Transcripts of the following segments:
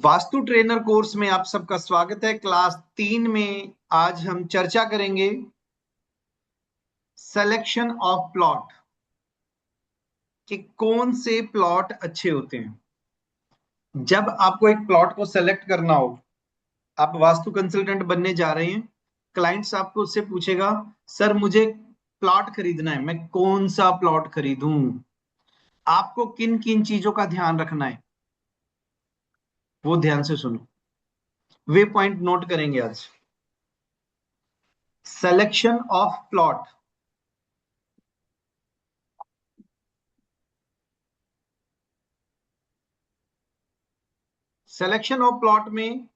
Vastu trainer course में आप सबका स्वागत है। क्लास 3 में आज हम चर्चा करेंगे सिलेक्शन ऑफ प्लॉट कि कौन से प्लॉट अच्छे होते हैं। जब आपको एक प्लॉट को सेलेक्ट करना हो, आप वास्तु कंसल्टेंट बनने जा रहे हैं, क्लाइंट्स आपको उससे पूछेगा, सर मुझे प्लॉट खरीदना है, मैं कौन सा प्लॉट खरीदूं? आपको किन किन चीजों का ध्यान रखना है, वो ध्यान से सुनो। वे पॉइंट नोट करेंगे आज। Selection of plot. Selection of plot में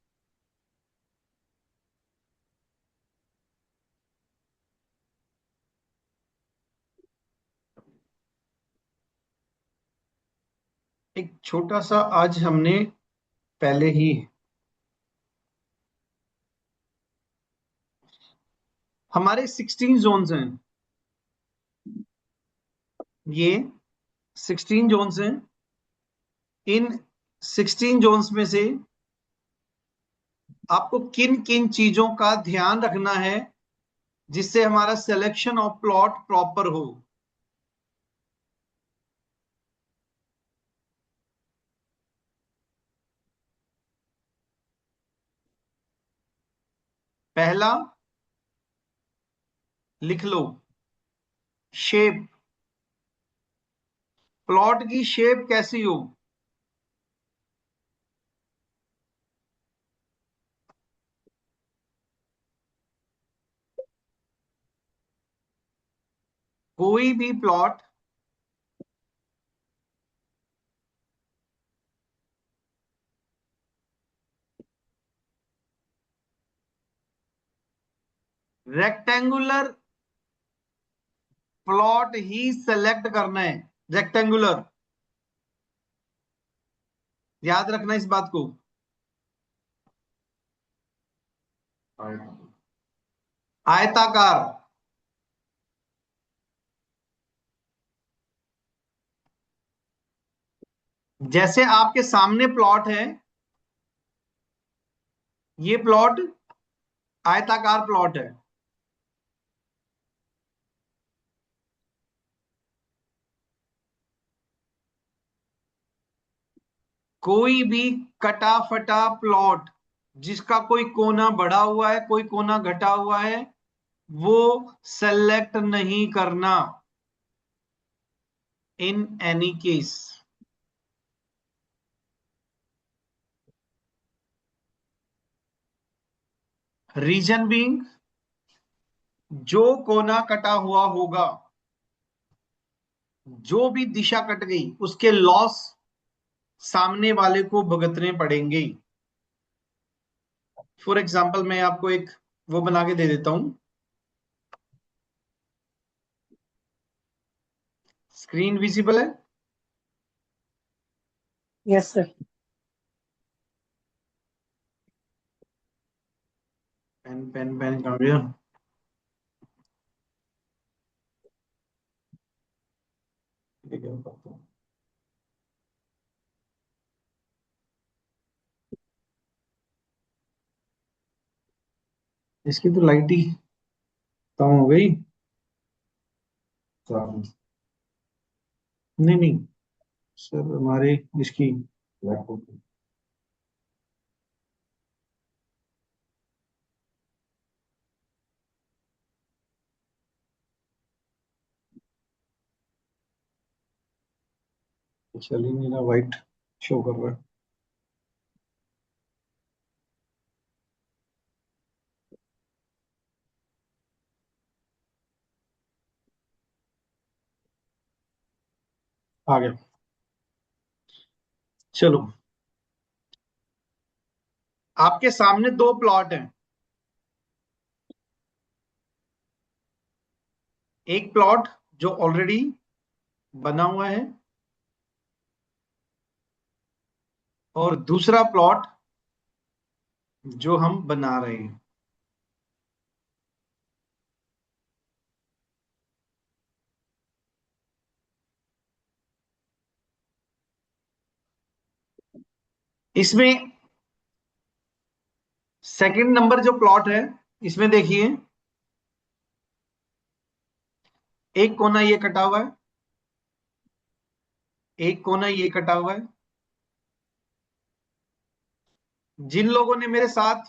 एक छोटा सा आज हमने पहले ही, हमारे 16 जोन्स हैं। ये 16 जोन्स हैं। इन 16 जोन्स में से आपको किन किन चीजों का ध्यान रखना है जिससे हमारा सिलेक्शन ऑफ प्लॉट प्रॉपर हो। पहला, लिख लो, शेप। प्लॉट की शेप कैसी हो? कोई भी प्लॉट रेक्टेंगुलर प्लॉट ही सेलेक्ट करना है। रेक्टेंगुलर, याद रखना इस बात को। आयताकार। जैसे आपके सामने प्लॉट है, ये प्लॉट आयताकार प्लॉट है। कोई भी कटा फटा प्लॉट जिसका कोई कोना बढ़ा हुआ है, कोई कोना घटा हुआ है, वो सेलेक्ट नहीं करना in any case. Reason being, जो कोना कटा हुआ होगा, जो भी दिशा कट गई, उसके लॉस सामने वाले को भुगतने पड़ेंगे। फॉर एग्जाम्पल मैं आपको एक वो बना के दे देता हूं। स्क्रीन विजिबल है? Yes sir. Pen pen pen कहाँ गया? ठीक है, बताता हूं। इसकी तो लाइट ही कम हो गई। नहीं नहीं सर, हमारे इसकी लैपटॉप की। तो चल ही नहीं रहा, वाइट शो कर रहा है। आ गया। चलो, आपके सामने दो प्लॉट हैं। एक प्लॉट जो ऑलरेडी बना हुआ है, और दूसरा प्लॉट जो हम बना रहे हैं। इसमें सेकंड नंबर जो प्लॉट है इसमें देखिए, एक कोना ये कटा हुआ है, एक कोना ये कटा हुआ है। जिन लोगों ने मेरे साथ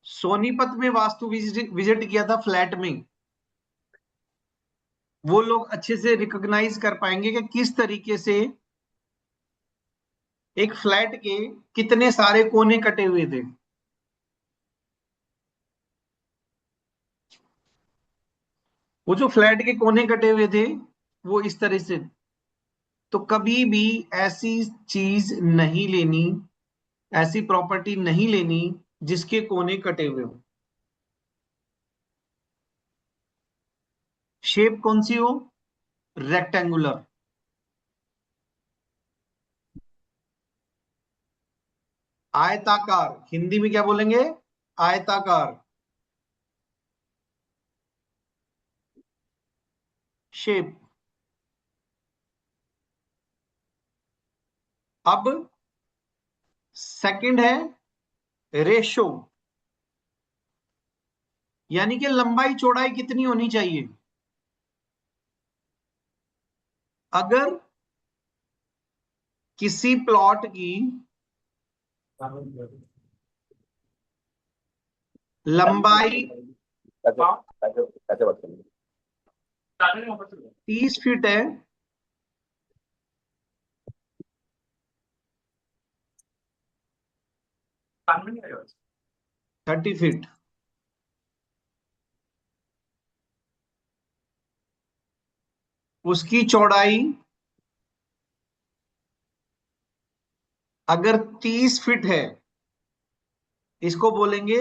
सोनीपत में वास्तु विजिट किया था फ्लैट में, वो लोग अच्छे से रिकॉग्नाइज कर पाएंगे कि किस तरीके से एक फ्लैट के कितने सारे कोने कटे हुए थे। वो जो फ्लैट के कोने कटे हुए थे वो इस तरह से। तो कभी भी ऐसी चीज नहीं लेनी, ऐसी प्रॉपर्टी नहीं लेनी जिसके कोने कटे हुए हो। शेप कौन सी हो? रेक्टेंगुलर। आयताकार, हिंदी में क्या बोलेंगे? आयताकार शेप। अब सेकंड है रेशो, यानी कि लंबाई चौड़ाई कितनी होनी चाहिए। अगर किसी प्लॉट की लंबाई कैसे कैसे बात करेंगे? 30 फीट है, हाँ, 30 फीट, उसकी चौड़ाई अगर 30 फीट है, इसको बोलेंगे,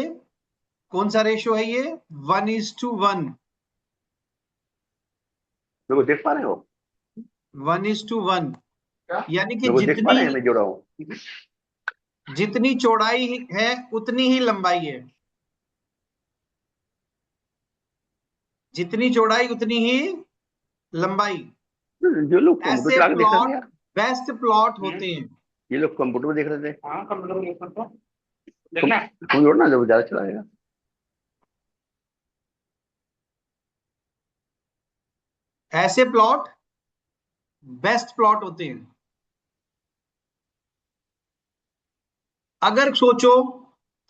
कौन सा रेशो है ये? 1:1। मेरे को देख पा रहे हो? 1:1, क्या? यानी कि मेरे को देख पा जितनी रहे हैं मैं जोड़ा हूँ? जितनी चौड़ाई है उतनी ही लंबाई है, जितनी चौड़ाई उतनी ही लंबाई। जो लोग कंप्यूटर ऐसे चला के देख रहे थे प्लॉट यार। बेस्ट प्लॉट होते हैं। ये लोग कंप्यूटर में देख रहे थे। हाँ, कंप्यूटर में देख रहे थे। देखना तुम जोड़ना जब ज्यादा चलाएगा। ऐसे प्लॉट बेस्ट प्लॉट होते हैं। अगर सोचो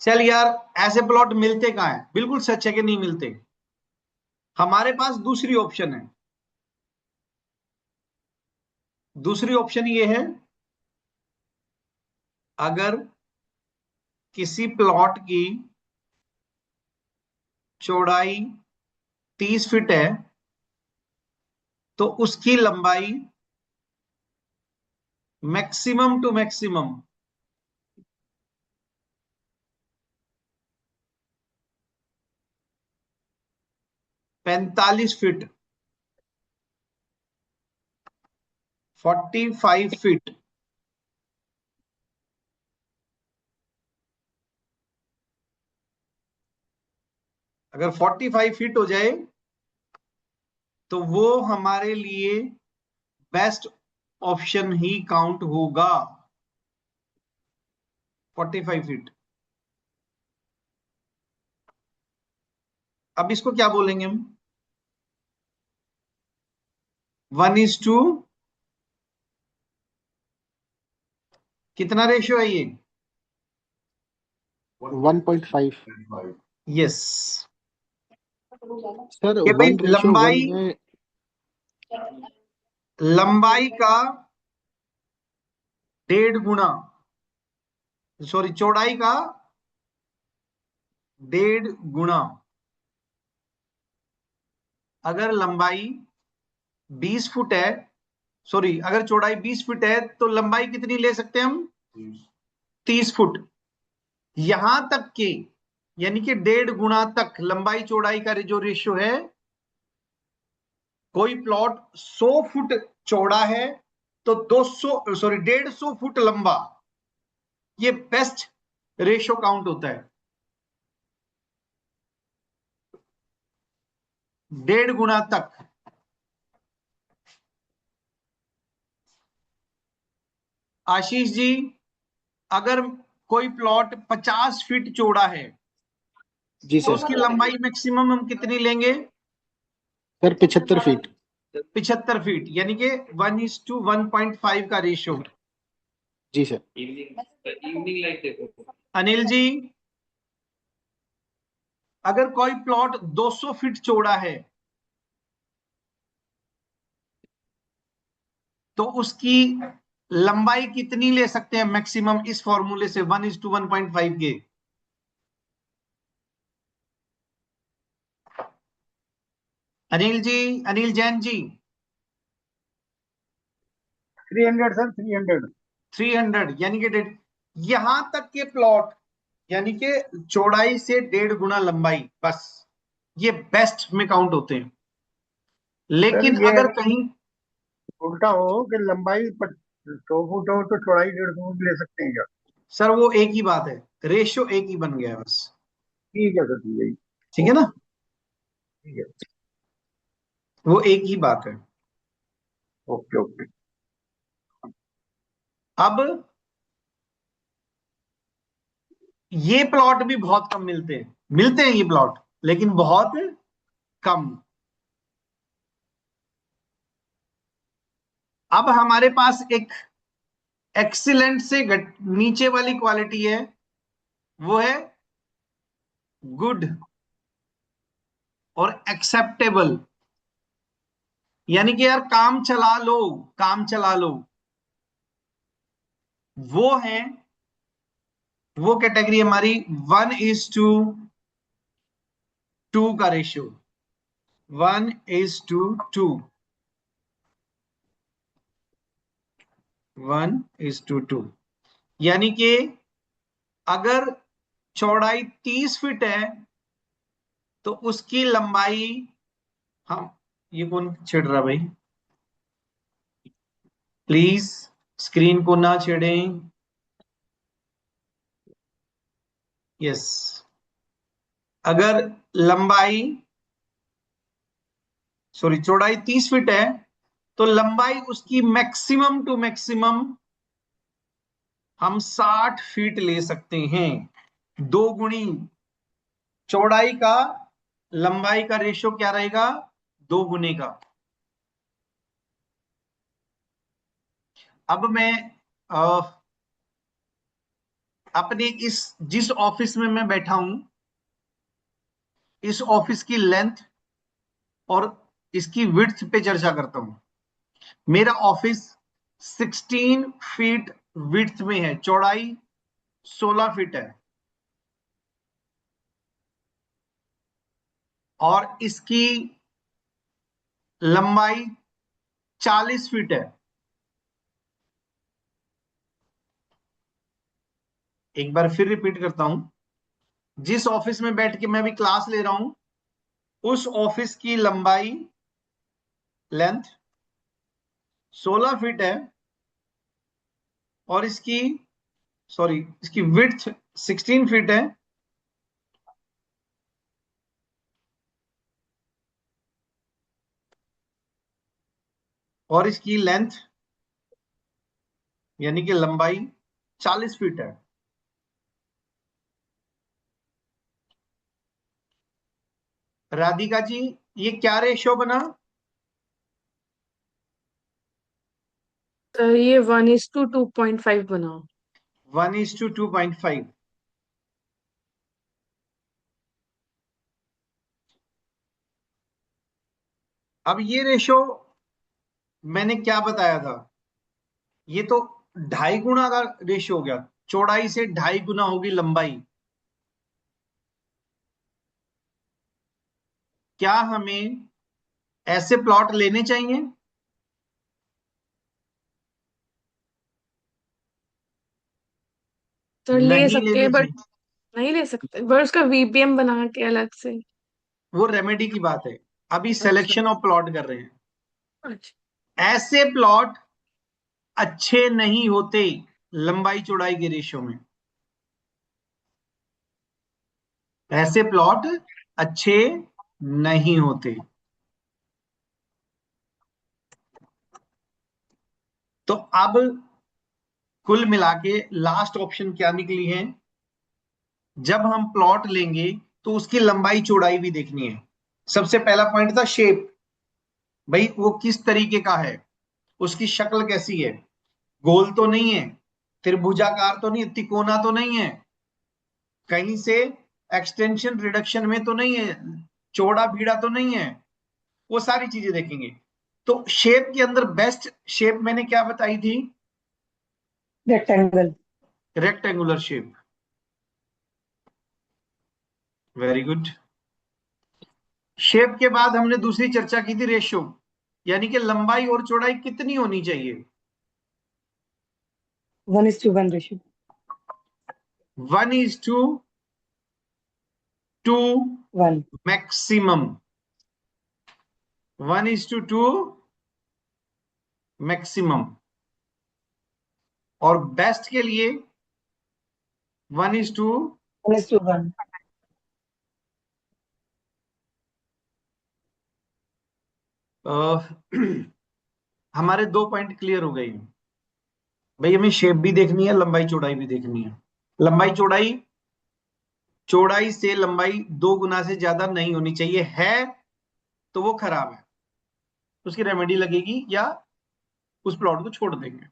चल यार ऐसे प्लॉट मिलते कहाँ हैं, बिल्कुल सच है कि नहीं मिलते। हमारे पास दूसरी ऑप्शन है। दूसरी ऑप्शन ये है, अगर किसी प्लॉट की चौड़ाई 30 फीट है तो उसकी लंबाई maximum two maximum 45 feet, 45 feet. अगर 45 फीट हो जाए तो वो हमारे लिए बेस्ट ऑप्शन ही काउंट होगा। 45 फीट। अब इसको क्या बोलेंगे हम? 1:, कितना रेशियो है ये? 1.5। यस। सर कि भाई 1:1 लंबाई, में लंबाई का 1.5 गुना, सॉरी चौड़ाई का 1.5 गुना। अगर लंबाई 20 फुट है, सॉरी अगर चौड़ाई 20 फुट है तो लंबाई कितनी ले सकते हैं हम? 30 फुट। यहां तक के, यानी कि 1.5 गुना तक लंबाई चौड़ाई का जो रेशियो है। कोई प्लॉट 100 फुट चौड़ा है तो 150 फुट लंबा, ये बेस्ट रेशियो काउंट होता है। 1.5 गुना तक। आशीष जी, अगर कोई प्लॉट 50 फीट चौड़ा है जी तो सर। उसकी लंबाई मैक्सिमम हम कितनी लेंगे? Sir 75 feet. 75 फीट, यानी कि 1:1.5 का रेशियो। जी सर। इवनिंग लाइट देखो। अनिल जी, अगर कोई प्लॉट 200 फीट चौड़ा है तो उसकी लंबाई कितनी ले सकते हैं मैक्सिमम इस फॉर्मूले से 1:1.5 के? अनिल जी, अनिल जैन जी। 300 सर, 300। 300 यानी कि यहां तक के प्लॉट, यानी कि चौड़ाई से 1.5 गुना लंबाई, बस ये बेस्ट में काउंट होते हैं। सर लेकिन ये अगर अगर कहीं उल्टा हो कि लंबाई 100 फुट हो तो चौड़ाई 150 फुट ले सकते हैं क्या? सर वो एक ही बात है, रेशियो एक ही बन गया है बस। ठीक है सर, ठीक है। ठीक है ना, ठीक है। वो एक ही बात है। Okay okay. अब ये प्लॉट भी बहुत कम मिलते हैं, मिलते हैं ये प्लॉट लेकिन बहुत कम। अब हमारे पास एक एक्सीलेंट से नीचे वाली क्वालिटी है, वो है गुड और एक्सेप्टेबल। यानी कि यार काम चला लो, काम चला लो, वो है, वो कैटेगरी हमारी 1:2 का रेशियो, 1:2, 1:2। यानी कि अगर चौड़ाई 30 फीट है तो उसकी लंबाई, हम, ये कौन छेड़ रहा भाई, प्लीज स्क्रीन को ना छेड़ें। यस, अगर लंबाई, सॉरी, चौड़ाई 30 फीट है तो लंबाई उसकी मैक्सिमम टू मैक्सिमम हम 60 फीट ले सकते हैं। 2 गुणी चौड़ाई का लंबाई का रेशियो क्या रहेगा? 2 गुने का। अब मैं अपने इस जिस ऑफिस में मैं बैठा हूं, इस ऑफिस की लेंथ और इसकी विड्थ पे चर्चा करता हूं। मेरा ऑफिस 16 फीट विड्थ में है, चौड़ाई 16 फीट है, और इसकी लंबाई 40 फीट है। एक बार फिर रिपीट करता हूं, जिस ऑफिस में बैठ के मैं भी क्लास ले रहा हूं, उस ऑफिस की लंबाई, लेंथ 16 फीट है, और इसकी, सॉरी, इसकी विड्थ 16 फीट है, और इसकी लेंथ यानी कि लंबाई 40 फीट है। राधिका जी, ये क्या रेशियो बना? तो ये 1:2.5 बना। 1:2.5। अब ये रेशियो मैंने क्या बताया था, ये तो 2.5 गुना का रेशियो हो गया, चौड़ाई से 2.5 गुना होगी लंबाई। क्या हमें ऐसे प्लॉट लेने चाहिए? तो ले नहीं सकते लेने हैं, बट चाहिए, नहीं ले सकते, बट उसका वीपीएम बना के अलग से। वो रेमेडी की बात है, अभी अच्छा सिलेक्शन ऑफ प्लॉट कर रहे हैं। अच्छा। ऐसे प्लॉट अच्छे नहीं होते लंबाई चौड़ाई के रेशियो में, ऐसे प्लॉट अच्छे नहीं होते। तो अब कुल मिला के लास्ट ऑप्शन क्या निकली है, जब हम प्लॉट लेंगे तो उसकी लंबाई चौड़ाई भी देखनी है। सबसे पहला पॉइंट था शेप, भाई वो किस तरीके का है, उसकी शक्ल कैसी है, गोल तो नहीं है, त्रिभुजाकार तो नहीं, तिकोना तो नहीं है, कहीं से एक्सटेंशन रिडक्शन में तो नहीं है, चौड़ा भीड़ा तो नहीं है, वो सारी चीजें देखेंगे। तो शेप के अंदर बेस्ट शेप मैंने क्या बताई थी, rectangle. Rectangular shape. Very good. Shape के बाद हमने दूसरी चर्चा की थी रेशियो, यानी कि लंबाई और चौड़ाई कितनी होनी चाहिए, 1:1 रेशियो। 1:2 1। मैक्सिमम, 1:2 मैक्सिमम, और बेस्ट के लिए 1:1। 1:1। हमारे दो पॉइंट क्लियर हो गए हैं। भाई हमें शेप भी देखनी है, लंबाई चौड़ाई भी देखनी है। लंबाई चौड़ाई, चौड़ाई से लंबाई 2 गुना से ज्यादा नहीं होनी चाहिए, है तो वो खराब है, उसकी रेमेडी लगेगी या उस प्लॉट को छोड़ देंगे।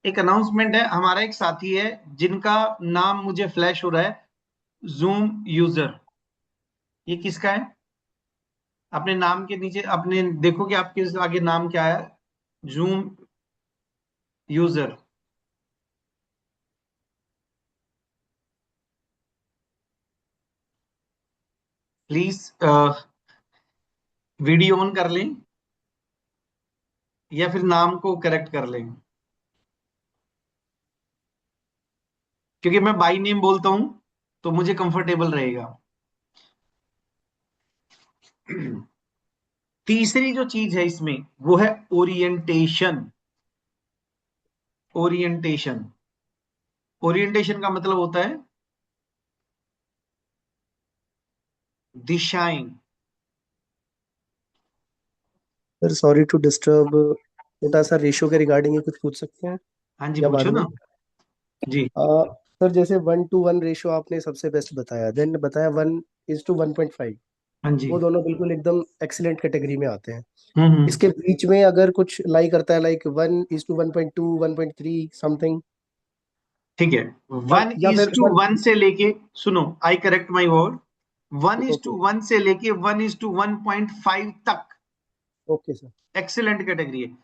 एक अनाउंसमेंट है, हमारा एक साथी है जिनका नाम मुझे फ्लैश हो रहा है, जूम यूजर। ये किसका है, अपने नाम के नीचे अपने देखो कि आपके आगे नाम क्या है, zoom user. Please video on कर लें या फिर नाम को करेक्ट कर लें, क्योंकि मैं बाई नेम बोलता हूं तो मुझे कंफर्टेबल रहेगा। तीसरी जो चीज है इसमें वो है ओरिएंटेशन। ओरिएंटेशन, ओरिएंटेशन का मतलब होता है दिशाएं। सर सॉरी टू डिस्टर्ब, छोटा सा रेशियो के रिगार्डिंग ही कुछ पूछ सकते हैं हाँ जी या बाद पूछो में? ना जी। सर जैसे 1:1 रेशियो आपने सबसे बेस्ट बताया, देन बताया 1:1.5, हाँ जी। वो दोनों बिल्कुल एकदम एक्सीलेंट कैटेगरी में आते हैं। हम्म। इसके बीच में अगर कुछ लाई करता है लाइक 1:1.2, 1.3 समथिंग, ठीक है, या वन या इज फिर टू 1। वन से लेके, सुनो I correct my word, one is to okay one से लेके 1:1.5 तक ओके सर। एक्सीलेंट कैटेगरी है।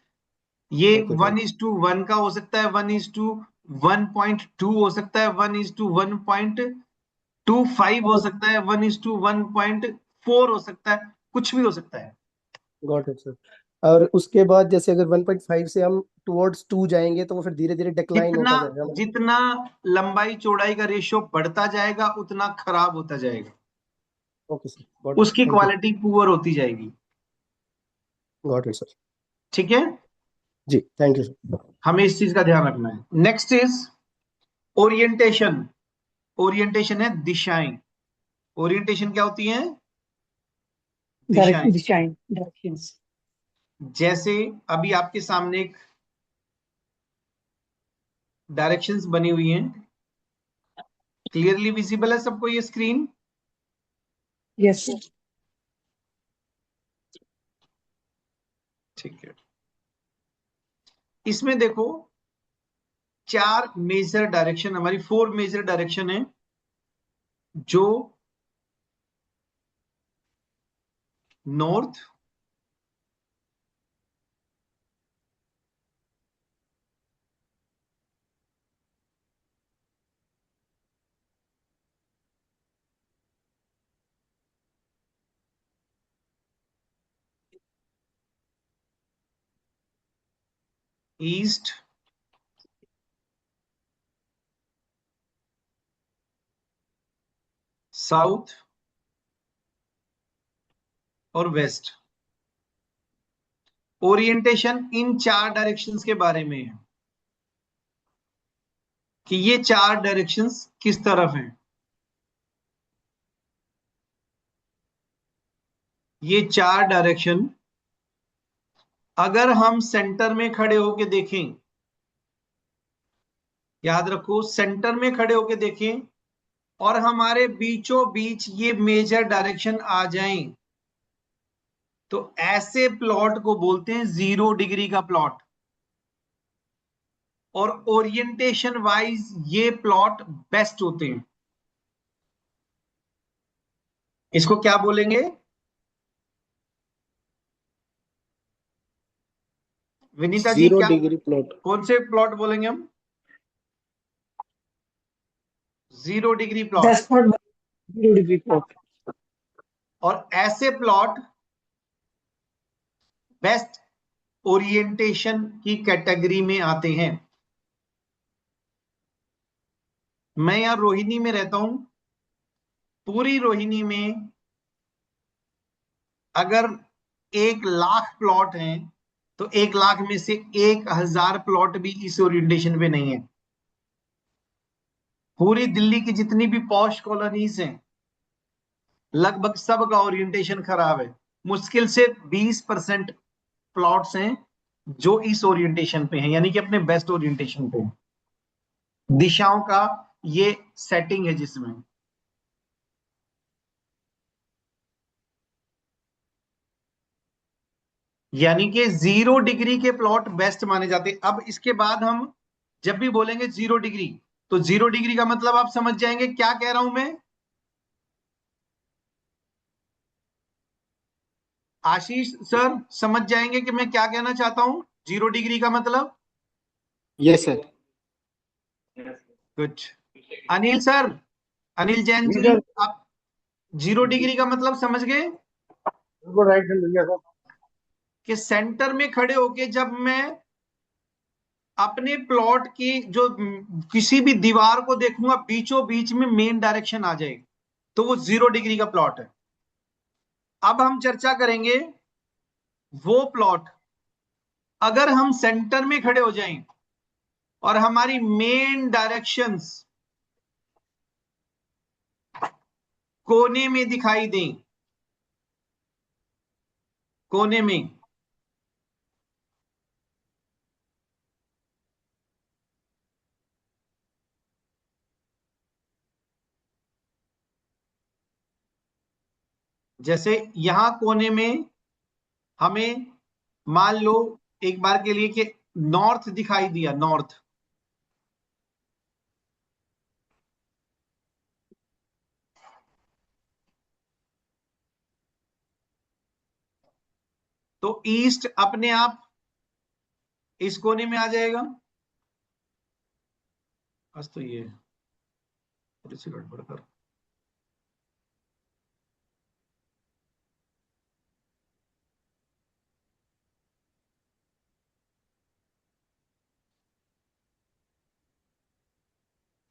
ये ओके थैंक 1:1 का हो सकता है, 1:1.2 हो सकता है, 1:1.25 हो यू। सकता है, 1:1.4 हो सकता है, कुछ भी हो सकता है। Got it sir. और उसके बाद जैसे अगर 1.5 से हम टुवर्ड्स 2 जाएंगे तो वो फिर धीरे धीरे डिक्लाइन जितना होता जाएगा, मतलब? जितना लंबाई चौड़ाई का रेशियो बढ़ता जाएगा उतना खराब होता जाएगा, ओके सर, गॉट इट, उसकी थैंक यू। क्वालिटी पुअर होती जाएगी। Got it sir. ठीक है, जी थैंक यू सर। हमें इस चीज का ध्यान रखना है। Next is orientation. ओरिएंटेशन है दिशाएं। ओरिएंटेशन क्या होती है, दिशाएं। दिशाएं, डायरेक्शंस। जैसे अभी आपके सामने एक डायरेक्शंस बनी हुई हैं, क्लियरली विजिबल है सबको ये स्क्रीन? Yes sir. ठीक है, इसमें देखो 4 मेजर डायरेक्शन, हमारी 4 मेजर डायरेक्शन है, जो नॉर्थ, ईस्ट, साउथ और वेस्ट। ओरिएंटेशन इन 4 डायरेक्शंस के बारे में है कि ये 4 डायरेक्शंस किस तरफ हैं। ये 4 डायरेक्शन अगर हम सेंटर में खड़े होके देखें याद रखो, सेंटर में खड़े होके देखें और हमारे बीचों बीच ये मेजर डायरेक्शन आ जाएं, तो ऐसे प्लॉट को बोलते हैं 0 डिग्री का प्लॉट। और ओरिएंटेशन वाइज ये प्लॉट बेस्ट होते हैं। इसको क्या बोलेंगे? विनीता जी 0 क्या, डिग्री प्लॉट। कौन से प्लॉट बोलेंगे हम? 0 degree plot. That's not 0 degree plot. और ऐसे प्लॉट बेस्ट ओरिएंटेशन की कैटेगरी में आते हैं। मैं यहां रोहिणी में रहता हूं। पूरी रोहिणी में अगर 1,00,000 प्लॉट हैं तो 1,00,000 में से 1,000 प्लॉट भी इस ओरिएंटेशन पे नहीं है। पूरी दिल्ली की जितनी भी पॉश कॉलोनीज हैं लगभग सब का ओरिएंटेशन खराब है। मुश्किल से 20% प्लॉट्स हैं जो इस ओरिएंटेशन पे हैं, यानी कि अपने बेस्ट ओरिएंटेशन पे। दिशाओं का ये सेटिंग है जिसमें यानी कि 0 डिग्री के प्लॉट बेस्ट माने जाते हैं। अब इसके बाद हम जब भी बोलेंगे 0 डिग्री, तो 0 डिग्री का मतलब आप समझ जाएंगे क्या कह रहा हूं मैं। आशीष सर समझ जाएंगे कि मैं क्या कहना चाहता हूं 0 डिग्री का मतलब। Yes sir. Good. Anil sir, Anil Jain ji जी, सर, आप 0 डिग्री का मतलब समझ गए? बिल्कुल राइट सर, लिया सर। कि सेंटर में खड़े होके जब मैं अपने प्लॉट की जो किसी भी दीवार को देखूंगा बीचों बीच में मेन डायरेक्शन आ जाएगी, तो वो 0 डिग्री का प्लॉट है। अब हम चर्चा करेंगे वो प्लॉट अगर हम सेंटर में खड़े हो जाएं और हमारी मेन डायरेक्शंस कोने में दिखाई दें, कोने में, जैसे यहां कोने में हमें मान लो एक बार के लिए कि नॉर्थ दिखाई दिया, नॉर्थ, तो ईस्ट अपने आप इस कोने में आ जाएगा। बस तो ये थोड़ी सी गड़बड़ कर,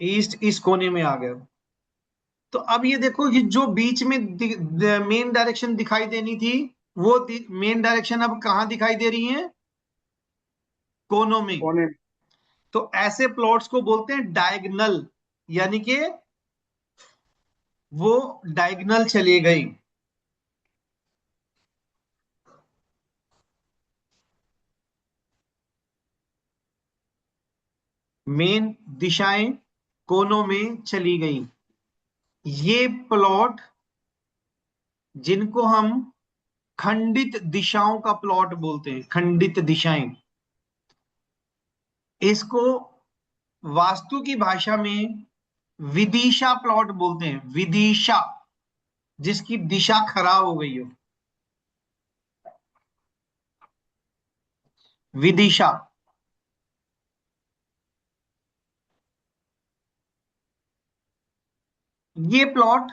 ईस्ट इस कोने में आ गया। तो अब ये देखो, ये जो बीच में मेन डायरेक्शन दिखाई देनी थी वो मेन डायरेक्शन अब कहां दिखाई दे रही है? कोनों में। कोने में। तो ऐसे प्लॉट्स को बोलते हैं डायगोनल, यानी कि वो डायगोनल चले गई। मेन दिशाएं कोनों में चली गई। ये प्लॉट जिनको हम खंडित दिशाओं का प्लॉट बोलते हैं, खंडित दिशाएं, इसको वास्तु की भाषा में विदिशा प्लॉट बोलते हैं। विदिशा, जिसकी दिशा खराब हो गई हो, विदिशा। ये प्लॉट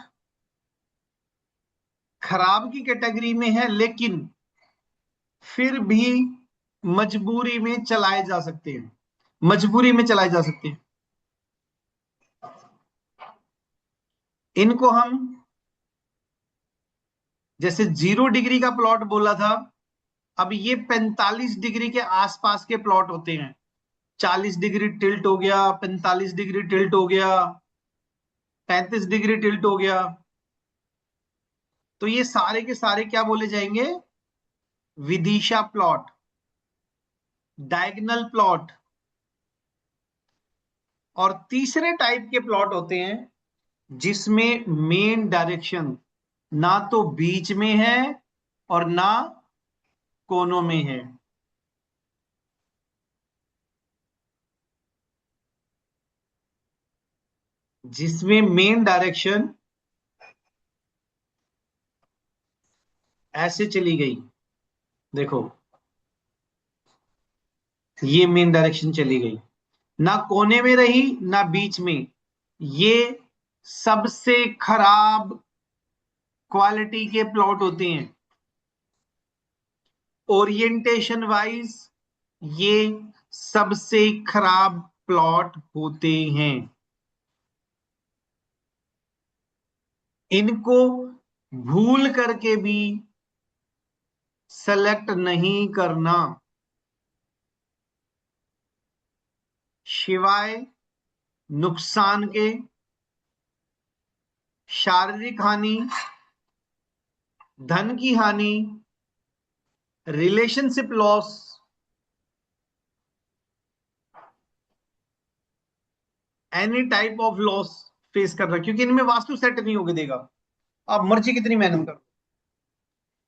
खराब की कैटेगरी में है, लेकिन फिर भी मजबूरी में चलाए जा सकते हैं, मजबूरी में चलाए जा सकते हैं। इनको हम जैसे 0 डिग्री का प्लॉट बोला था, अब ये 45 डिग्री के आसपास के प्लॉट होते हैं। 40 डिग्री टिल्ट हो गया, 45 डिग्री टिल्ट हो गया, 35 डिग्री टिल्ट हो गया, तो ये सारे के सारे क्या बोले जाएंगे? Vidisha plot, diagonal plot. और तीसरे टाइप के प्लॉट होते हैं जिसमें मेन डायरेक्शन ना तो बीच में है और ना कोनों में है। जिसमें मेन डायरेक्शन ऐसे चली गई, देखो ये मेन डायरेक्शन चली गई, ना कोने में रही ना बीच में। ये सबसे खराब क्वालिटी के प्लॉट होते हैं। ओरिएंटेशन वाइज ये सबसे खराब प्लॉट होते हैं। इनको भूल करके भी सेलेक्ट नहीं करना, शिवाय नुकसान के, शारीरिक हानि, धन की हानि, relationship loss, any type of loss face कर रहा है, क्योंकि इनमें वास्तु सेट नहीं होके देगा। आप मर्जी कितनी मेहनत करो,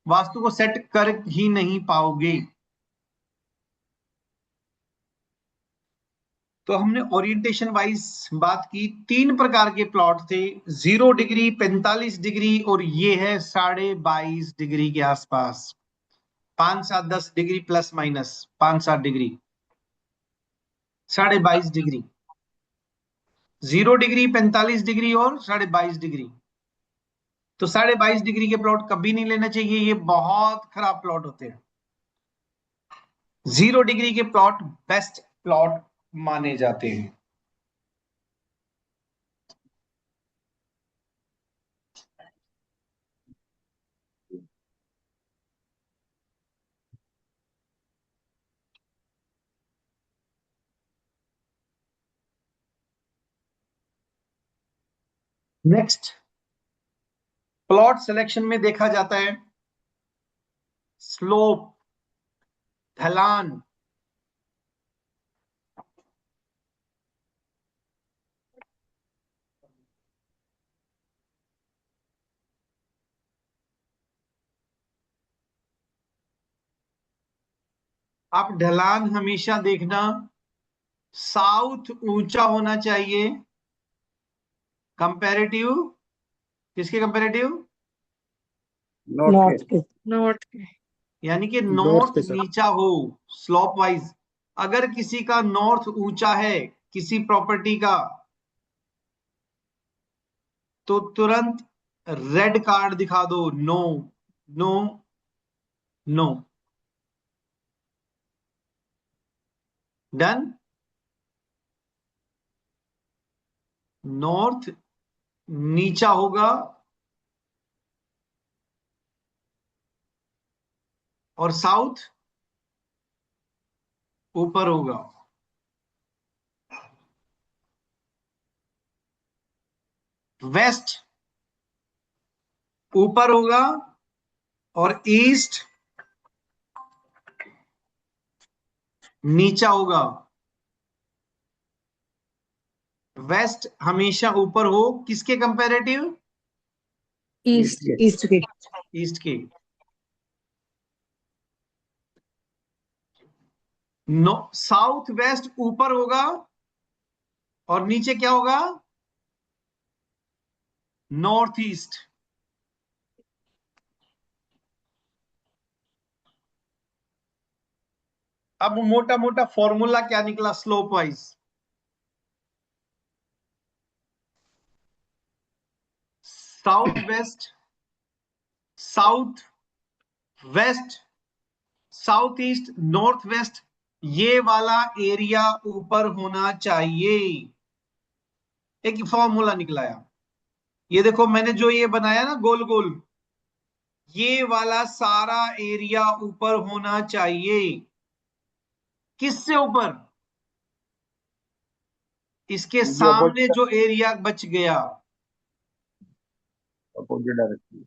वास्तु को सेट कर ही नहीं पाओगे। तो हमने ओरिएंटेशन वाइज बात की। 3 प्रकार के प्लॉट थे, 0 डिग्री, 45 डिग्री और ये है 22.5 डिग्री के आसपास, 5, 7, 10 degree plus minus 5, 7 degree, 22.5 degree, 0 degree, 45 degree और 22.5 डिग्री। तो 22.5 डिग्री के प्लॉट कभी नहीं लेना चाहिए, ये बहुत खराब प्लॉट होते हैं। 0 डिग्री के प्लॉट बेस्ट प्लॉट माने जाते हैं। नेक्स्ट, प्लॉट सिलेक्शन में देखा जाता है स्लोप, ढलान, आप ढलान हमेशा देखना साउथ ऊंचा होना चाहिए, कंपैरेटिव, किसके कंपैरेटिव, नॉर्थ के नॉर्थ के। नॉर्थ के। यानी कि नॉर्थ नॉर्थ के सर। नीचा हो स्लोप वाइज। अगर किसी का नॉर्थ ऊंचा है किसी प्रॉपर्टी का, तो तुरंत रेड कार्ड दिखा दो, no no no. Done. North नीचा होगा और साउथ ऊपर होगा। वेस्ट ऊपर होगा और ईस्ट नीचा होगा। वेस्ट हमेशा ऊपर हो किसके कंपैरेटिव, ईस्ट। ईस्ट के। ईस्ट के। नो, साउथ वेस्ट ऊपर होगा और नीचे क्या होगा, नॉर्थ ईस्ट। अब मोटा मोटा फॉर्मूला क्या निकला slope wise, south west, south west, south east, north west, ये वाला एरिया ऊपर होना चाहिए। एक फॉर्मूला निकलाया, ये देखो मैंने जो ये बनाया ना गोल गोल, ये वाला सारा एरिया ऊपर होना चाहिए। किससे ऊपर, इसके जो सामने जो एरिया बच गया, अपोजिट डायरेक्शन।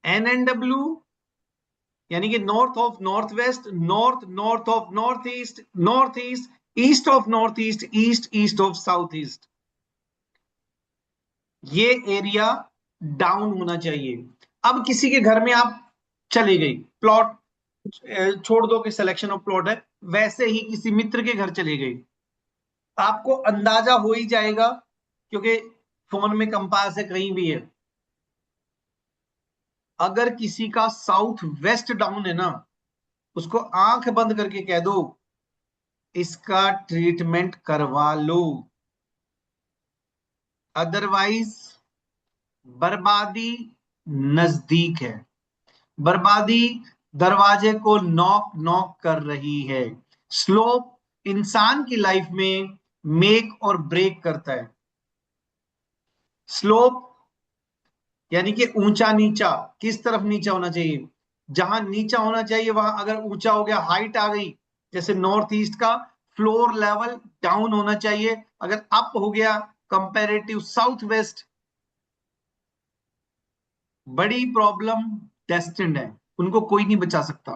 NNW, यानी कि north of north west, north north of north east, north east east of north east, east east of south east, ये एरिया डाउन होना चाहिए। अब किसी के घर में आप चले गए, प्लॉट छोड़ दो कि सिलेक्शन ऑफ प्लॉट है, वैसे ही किसी मित्र के घर चले गए, आपको अंदाजा हो ही जाएगा, क्योंकि फोन में कंपास है, कहीं भी है, अगर किसी का साउथ वेस्ट डाउन है ना, उसको आंख बंद करके कह दो इसका ट्रीटमेंट करवा लो, अदरवाइज बर्बादी नजदीक है, बर्बादी दरवाजे को नॉक नॉक कर रही है। स्लोप इंसान की लाइफ में मेक और ब्रेक करता है। स्लोप यानी कि ऊंचा नीचा, किस तरफ नीचा होना चाहिए, जहां नीचा होना चाहिए वहां अगर ऊंचा हो गया, हाइट आ गई, जैसे नॉर्थ ईस्ट का फ्लोर लेवल डाउन होना चाहिए, अगर अप हो गया कंपैरेटिव साउथ वेस्ट, बड़ी प्रॉब्लम डेस्टिन्ड है, उनको कोई नहीं बचा सकता।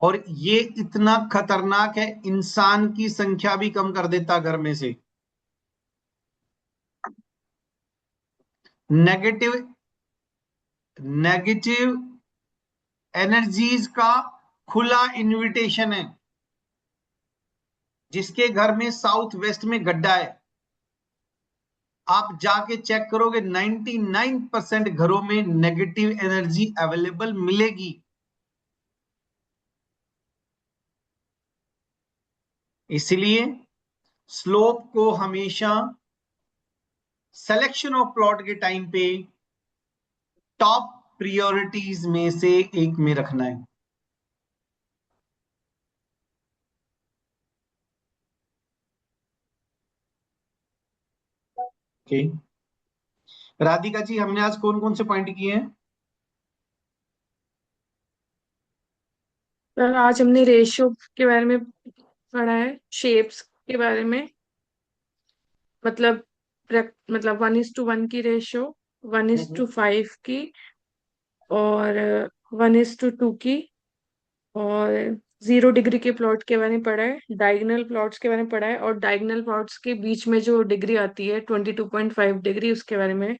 और ये इतना खतरनाक है, इंसान की संख्या भी कम कर देता घर में से। नेगेटिव नेगेटिव एनर्जीज का खुला इनविटेशन है। जिसके घर में साउथ वेस्ट में गड्ढा है, आप जाके चेक करोगे 99% घरों में नेगेटिव एनर्जी अवेलेबल मिलेगी। इसलिए स्लोप को हमेशा सिलेक्शन ऑफ प्लॉट के टाइम पे टॉप प्रायोरिटीज में से एक में रखना है। ओके राधिका जी, हमने आज कौन कौन से पॉइंट किए हैं? सर आज हमने रेशियो के बारे में पढ़ा है, शेप्स के बारे में, मतलब मतलब 1:1 की रेशियो, 1:5 की, और 1:2 की, और 0 डिग्री के प्लॉट के बारे में पढ़ा है, डायगोनल प्लॉट्स के बारे में पढ़ा है, और डायगोनल प्लॉट्स के बीच में जो डिग्री आती है 22.5 डिग्री, उसके बारे में,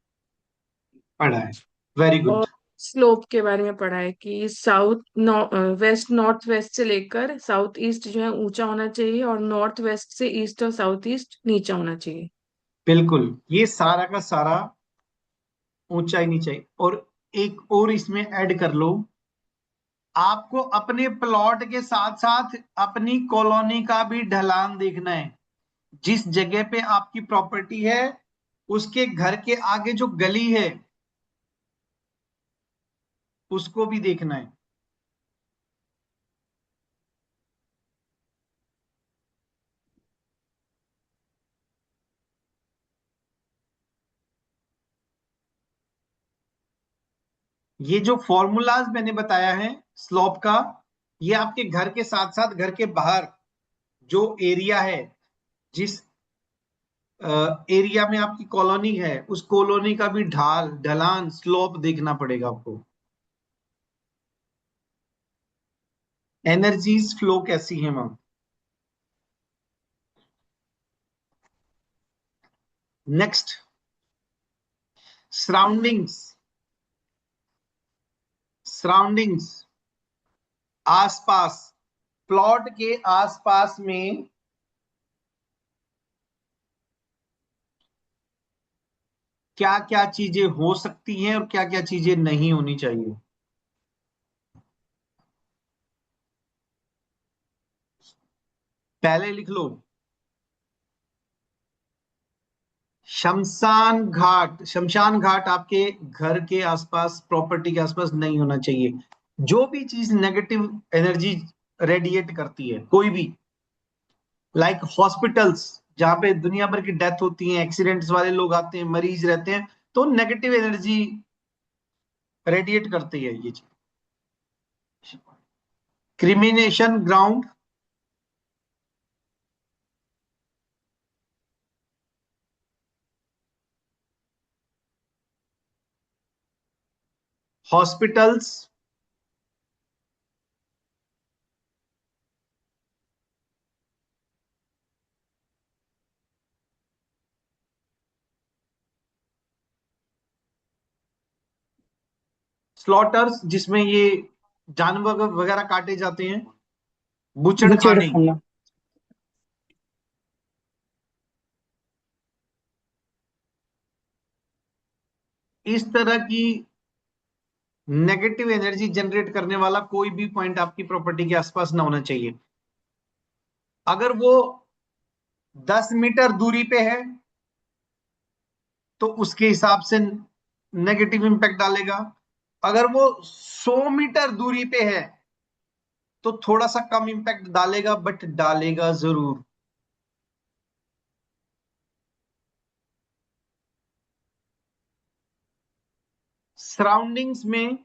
पढ़ा है, वेरी गुड। और स्लोप के बारे में पढ़ा है कि साउथ वेस्ट नॉर्थ वेस्ट से लेकर साउथ ईस्ट जो है ऊंचा होना चाहिए, और नॉर्थ वेस्ट से ईस्ट और साउथ ईस्ट नीचा होना चाहिए। बिल्कुल, ये सारा का सारा ऊंचाई नीचाई। और एक और इसमें ऐड कर लो, आपको अपने प्लॉट के साथ साथ अपनी कॉलोनी का भी ढलान देखना है। जिस जगह पे आपकी प्रॉपर्टी है, उसके घर के आगे जो गली है उसको भी देखना है। ये जो फॉर्मूलाज मैंने बताया है स्लोप का, ये आपके घर के साथ साथ घर के बाहर जो एरिया है, जिस एरिया में आपकी कॉलोनी है, उस कॉलोनी का भी ढलान स्लोप देखना पड़ेगा आपको। एनर्जीज फ्लो कैसी है वहां। Next, surroundings. सराउंडिंग्स, आसपास, प्लॉट के आसपास में क्या क्या चीजें हो सकती हैं और क्या क्या चीजें नहीं होनी चाहिए। पहले लिख लो, शमशान घाट आपके घर के आसपास, प्रॉपर्टी के आसपास नहीं होना चाहिए। जो भी चीज नेगेटिव एनर्जी रेडिएट करती है, कोई भी, लाइक हॉस्पिटल्स जहां पे दुनिया भर की डेथ होती है, एक्सीडेंट्स वाले लोग आते हैं, मरीज रहते हैं, तो नेगेटिव एनर्जी रेडिएट करती है ये चीज। क्रिमिनेशन ग्राउंड, हॉस्पिटल्स, स्लॉटर्स जिसमें ये जानवर वगैरह काटे जाते हैं, बुचड़खाने। बुचड़खाना। इस तरह की नेगेटिव एनर्जी जनरेट करने वाला कोई भी पॉइंट आपकी प्रॉपर्टी के आसपास ना होना चाहिए। अगर वो 10 मीटर दूरी पे है तो उसके हिसाब से नेगेटिव इंपैक्ट डालेगा। अगर वो 100 मीटर दूरी पे है तो थोड़ा सा कम इंपैक्ट डालेगा, बट डालेगा जरूर। सराउंडिंग्स में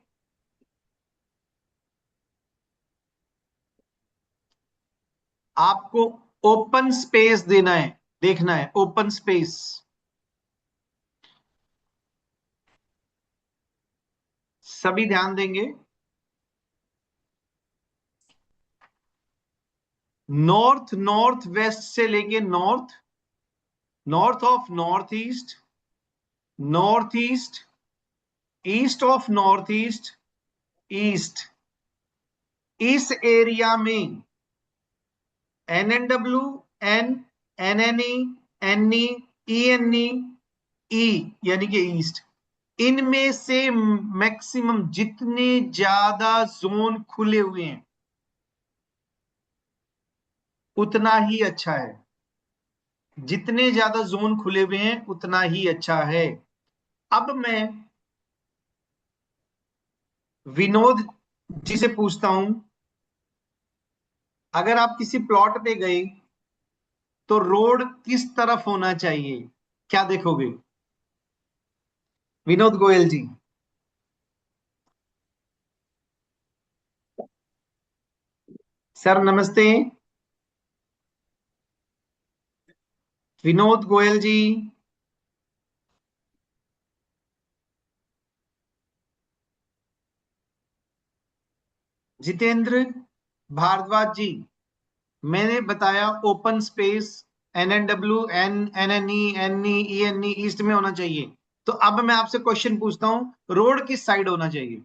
आपको ओपन स्पेस देना है, देखना है ओपन स्पेस। सभी ध्यान देंगे। नॉर्थ नॉर्थ वेस्ट से लेके north, north of north east, north east, east of north east, east, इस एरिया में NNW, N, NNE, NE, ENE, E यानी कि ईस्ट, इनमें से मैक्सिमम जितने ज्यादा जोन खुले हुए हैं उतना ही अच्छा है। जितने ज्यादा जोन खुले हुए हैं उतना ही अच्छा है। अब मैं विनोद जी से पूछता हूं, अगर आप किसी प्लॉट पे गए तो रोड किस तरफ होना चाहिए, क्या देखोगे? विनोद गोयल जी। सर नमस्ते। विनोद गोयल जी। जितेंद्र भारद्वाज जी, मैंने बताया open space NNW, NNE, NE, ENE east में होना चाहिए। तो अब मैं आपसे क्वेश्चन पूछता हूं, रोड किस साइड होना चाहिए?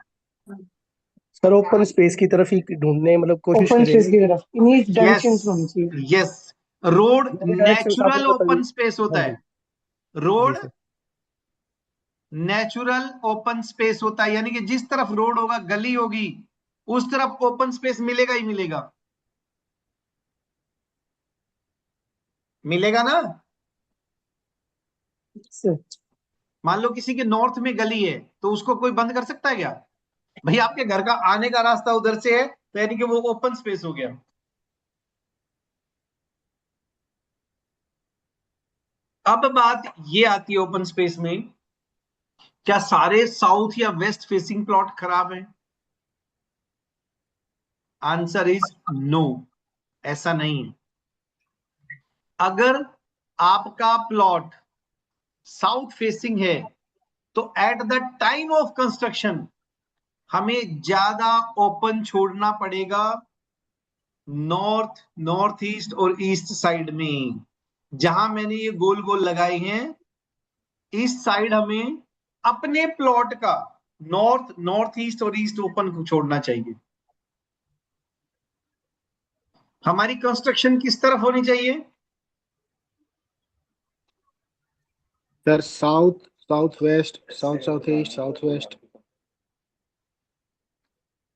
सर ओपन स्पेस की तरफ ही ढूंढने मतलब कोशिश ओपन स्पेस करेंगे। की तरफ, इन यस, डायरेक्शन में होनी चाहिए। यस। रोड मेरे डायरेक्शन आपने नेचुरल बताई। ओपन स्पेस होता हाँ है। जी। जी road sir. Natural open space होता है, यानी कि जिस तरफ रोड होगा, गली होगी, उस तरफ ओपन स्पेस मिलेगा ही मिलेगा। मिलेगा ना? सर मान लो किसी के नॉर्थ में गली है तो उसको कोई बंद कर सकता है क्या? भाई आपके घर का आने का रास्ता उधर से है तो यानी कि वो ओपन स्पेस हो गया। अब बात ये आती है ओपन स्पेस में, क्या सारे साउथ या वेस्ट फेसिंग प्लॉट खराब हैं? आंसर इज नो, ऐसा नहीं है। अगर आपका प्लॉट साउथ फेसिंग है तो at the time of construction हमें ज्यादा ओपन छोड़ना पड़ेगा नॉर्थ, नॉर्थ ईस्ट और ईस्ट साइड में। जहां मैंने ये गोल गोल लगाए हैं, इस साइड हमें अपने प्लॉट का नॉर्थ, नॉर्थ ईस्ट और ईस्ट ओपन छोड़ना चाहिए। हमारी कंस्ट्रक्शन किस तरफ होनी चाहिए? Sir south south west, south south east, south west.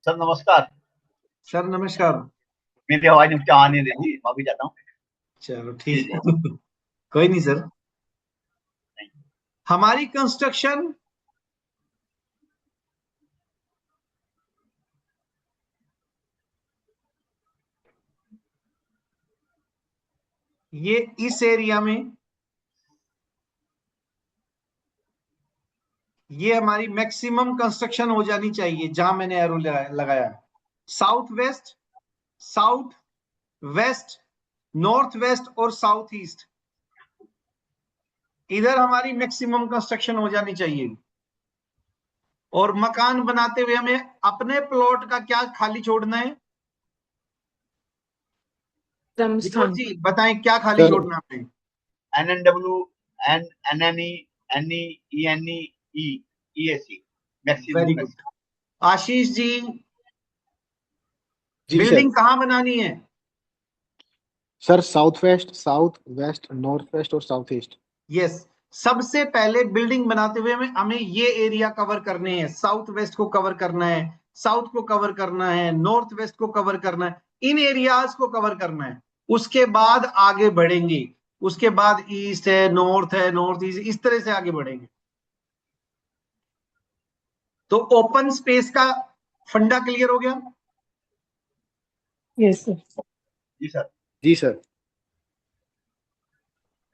Sir नमस्कार। सर नमस्कार। मेरी आवाज मुझे आने देती, मैं भी जाता हूँ। चलो जी ठीक जी। है। कोई नहीं सर। हमारी कंस्ट्रक्शन ये इस एरिया में, ये हमारी मैक्सिमम कंस्ट्रक्शन हो जानी चाहिए जहां मैंने एरो लगाया। South west, south west, north west और साउथ ईस्ट, इधर हमारी मैक्सिमम कंस्ट्रक्शन हो जानी चाहिए। और मकान बनाते हुए हमें अपने प्लॉट का क्या खाली छोड़ना है? विनोद क्रमस्थान। जी बताएं, क्या खाली सर छोड़ना है हमें? NNW, NNE, NE, ENE, EAC, very maximum. Good, Ashish ji, जी सर। बिल्डिंग कहाँ बनानी है? Sir south west, south west, north west और साउथ ईस्ट। यस, सबसे पहले बिल्डिंग बनाते हुए हमें ये एरिया कवर करने हैं। साउथ वेस्ट को कवर करना है, साउथ को कवर करना है, नॉर्थ वेस्ट को कवर करना है, इन एरियाज को कवर करना है। उसके बाद आगे बढ़ेंगे, उसके बाद ईस्ट है, नॉर्थ ईस्ट, इस तरह से आगे बढ़ेंगे। तो ओपन स्पेस का फंडा क्लियर हो गया? Yes sir. जी सर। जी सर।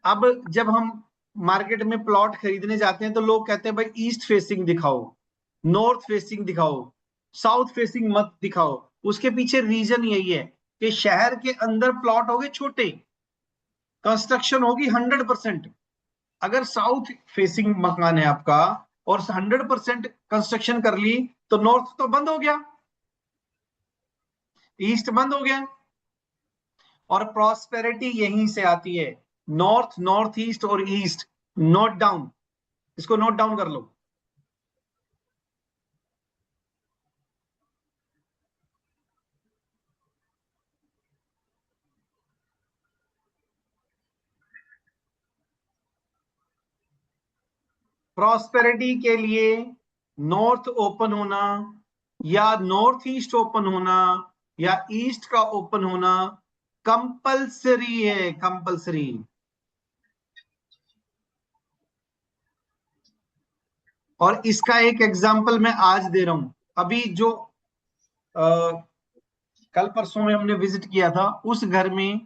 अब जब हम मार्केट में प्लॉट खरीदने जाते हैं तो लोग कहते हैं भाई ईस्ट फेसिंग दिखाओ, नॉर्थ फेसिंग दिखाओ, साउथ फेसिंग मत दिखाओ। उसके पीछे रीजन यही है कि शहर के अंदर प्लॉट होंगे छोटे, कंस्ट्रक्शन होगी 100%। अगर साउथ फेसिंग मकान है आपका और 100% कंस्ट्रक्शन कर ली तो नॉर्थ तो बंद हो गया, ईस्ट बंद हो गया। और प्रॉस्पेरिटी यहीं से आती है, नॉर्थ, नॉर्थ ईस्ट और ईस्ट। नोट डाउन, इसको नोट डाउन कर लो। प्रॉस्पेरिटी के लिए नॉर्थ ओपन होना या नॉर्थ ईस्ट ओपन होना या ईस्ट का ओपन होना कंपलसरी है, कंपलसरी। और इसका एक एग्जांपल मैं आज दे रहा हूं। अभी जो कल परसों में हमने विजिट किया था, उस घर में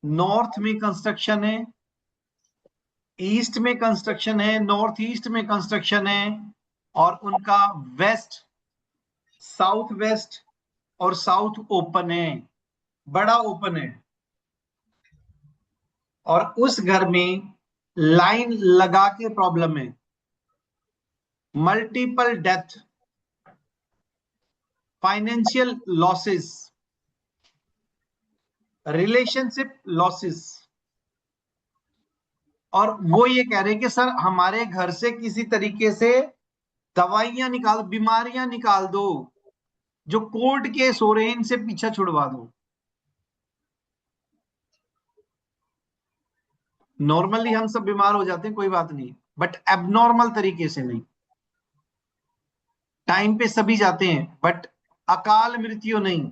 नॉर्थ में कंस्ट्रक्शन है, ईस्ट में कंस्ट्रक्शन है, नॉर्थ ईस्ट में कंस्ट्रक्शन है, और उनका वेस्ट, साउथ वेस्ट और साउथ ओपन है, बड़ा ओपन है। और उस घर में लाइन लगा के प्रॉब्लम है, multiple death, financial losses, relationship losses. और वो ये कह रहे हैं कि सर हमारे घर से किसी तरीके से दवाइयां निकाल, बीमारियां निकाल दो, जो कोर्ट केस हो रहे हैं इनसे पीछा छुड़वा दो। नॉर्मली हम सब बीमार हो जाते हैं, कोई बात नहीं, बट एबनॉर्मल तरीके से नहीं। टाइम पे सभी जाते हैं बट अकाल मृत्यु नहीं।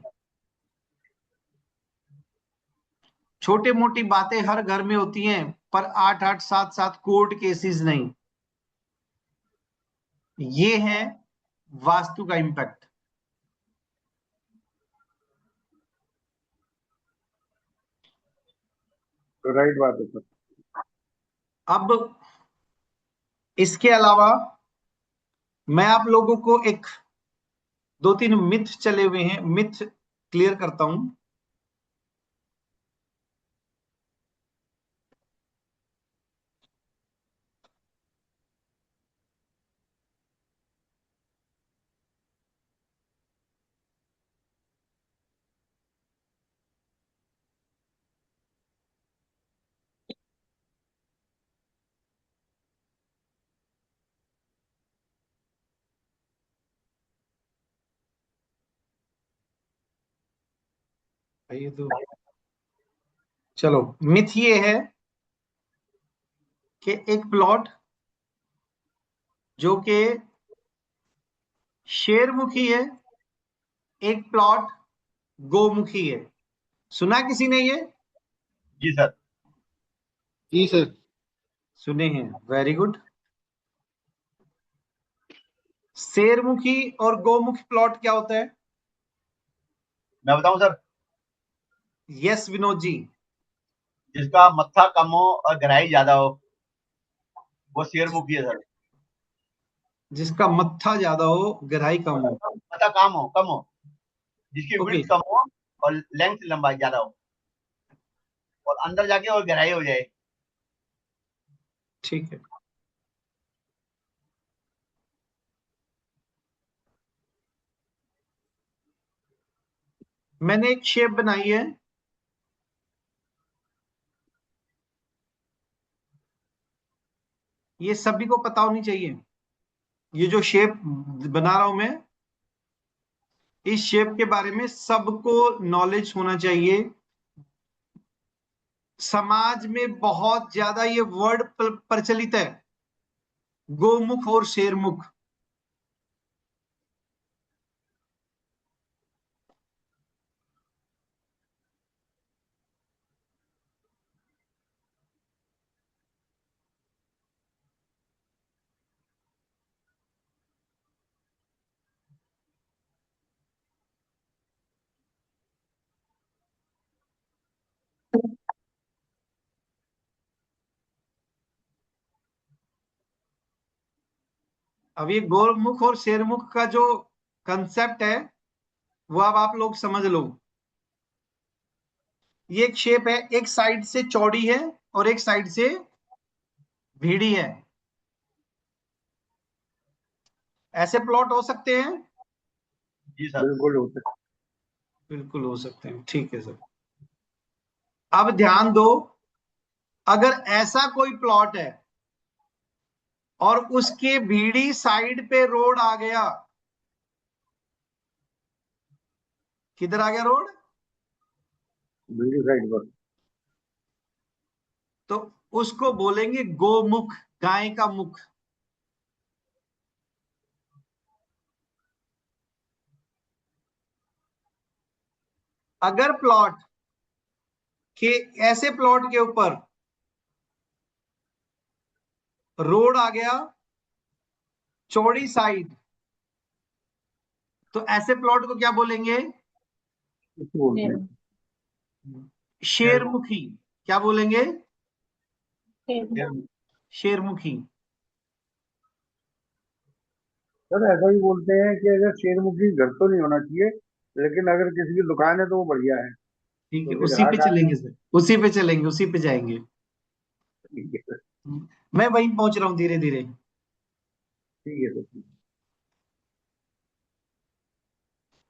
छोटे मोटी बातें हर घर में होती हैं पर 8-8 7-7 कोर्ट केसेस नहीं। ये है वास्तु का इंपैक्ट। राइट बात है सर। अब इसके अलावा मैं आप लोगों को एक 2-3 मिथ चले हुए हैं, मिथ क्लियर करता हूं। ये तो चलो, मिथ ये है कि एक प्लॉट जो कि शेरमुखी है, एक प्लॉट गोमुखी है। सुना किसी ने ये? जी सर। जी सर। सुने हैं, वेरी गुड। शेरमुखी और गोमुखी प्लॉट क्या होता है? मैं बताऊं सर? यस विनोद जी। जिसका मत्था कम हो और गहराई ज्यादा हो वो शेरमुखी है सर। जिसका मत्था ज्यादा हो, गहराई कम हो। मत्था कम हो, जिसकी ओके, विड्थ कम हो और लेंथ लंबाई ज्यादा हो और अंदर जाके और गहराई हो जाए। ठीक है। मैंने एक शेप बनाई है, ये सभी को पता होनी चाहिए। ये जो शेप बना रहा हूं मैं, इस शेप के बारे में सबको नॉलेज होना चाहिए। समाज में बहुत ज्यादा ये वर्ड प्रचलित है, गोमुख और शेरमुख। अब ये गोमुख और शेरमुख का जो कंसेप्ट है वो अब आप लोग समझ लो। ये एक शेप है, एक साइड से चौड़ी है और एक साइड से भीड़ी है। ऐसे प्लॉट हो सकते हैं? जी सर। बिल्कुल होते हैं। बिल्कुल हो सकते हैं, ठीक है सर। अब ध्यान दो, अगर ऐसा कोई प्लॉट है और उसके भीड़ी साइड पे रोड आ गया, किधर आ गया रोड? बीडी साइड पर। तो उसको बोलेंगे गोमुख, गाय का मुख। अगर प्लॉट के ऐसे प्लॉट के ऊपर रोड आ गया चौड़ी साइड, तो ऐसे प्लॉट को क्या बोलेंगे? इसको बोलते हैं शेरमुखी। क्या बोलेंगे? शेरमुख। शेरमुखी। सर ऐसा ही बोलते हैं कि अगर शेरमुखी घर तो नहीं होना चाहिए, लेकिन अगर किसी की दुकान है तो वो बढ़िया है, ठीक है, क्योंकि उसी पे ग्राहक आए। चलेंगे सर, उसी पे चलेंगे, उसी पे जाएंगे। ठीक है सर। मैं वहीं पहुंच रहा हूं धीरे धीरे। ठीक है सर।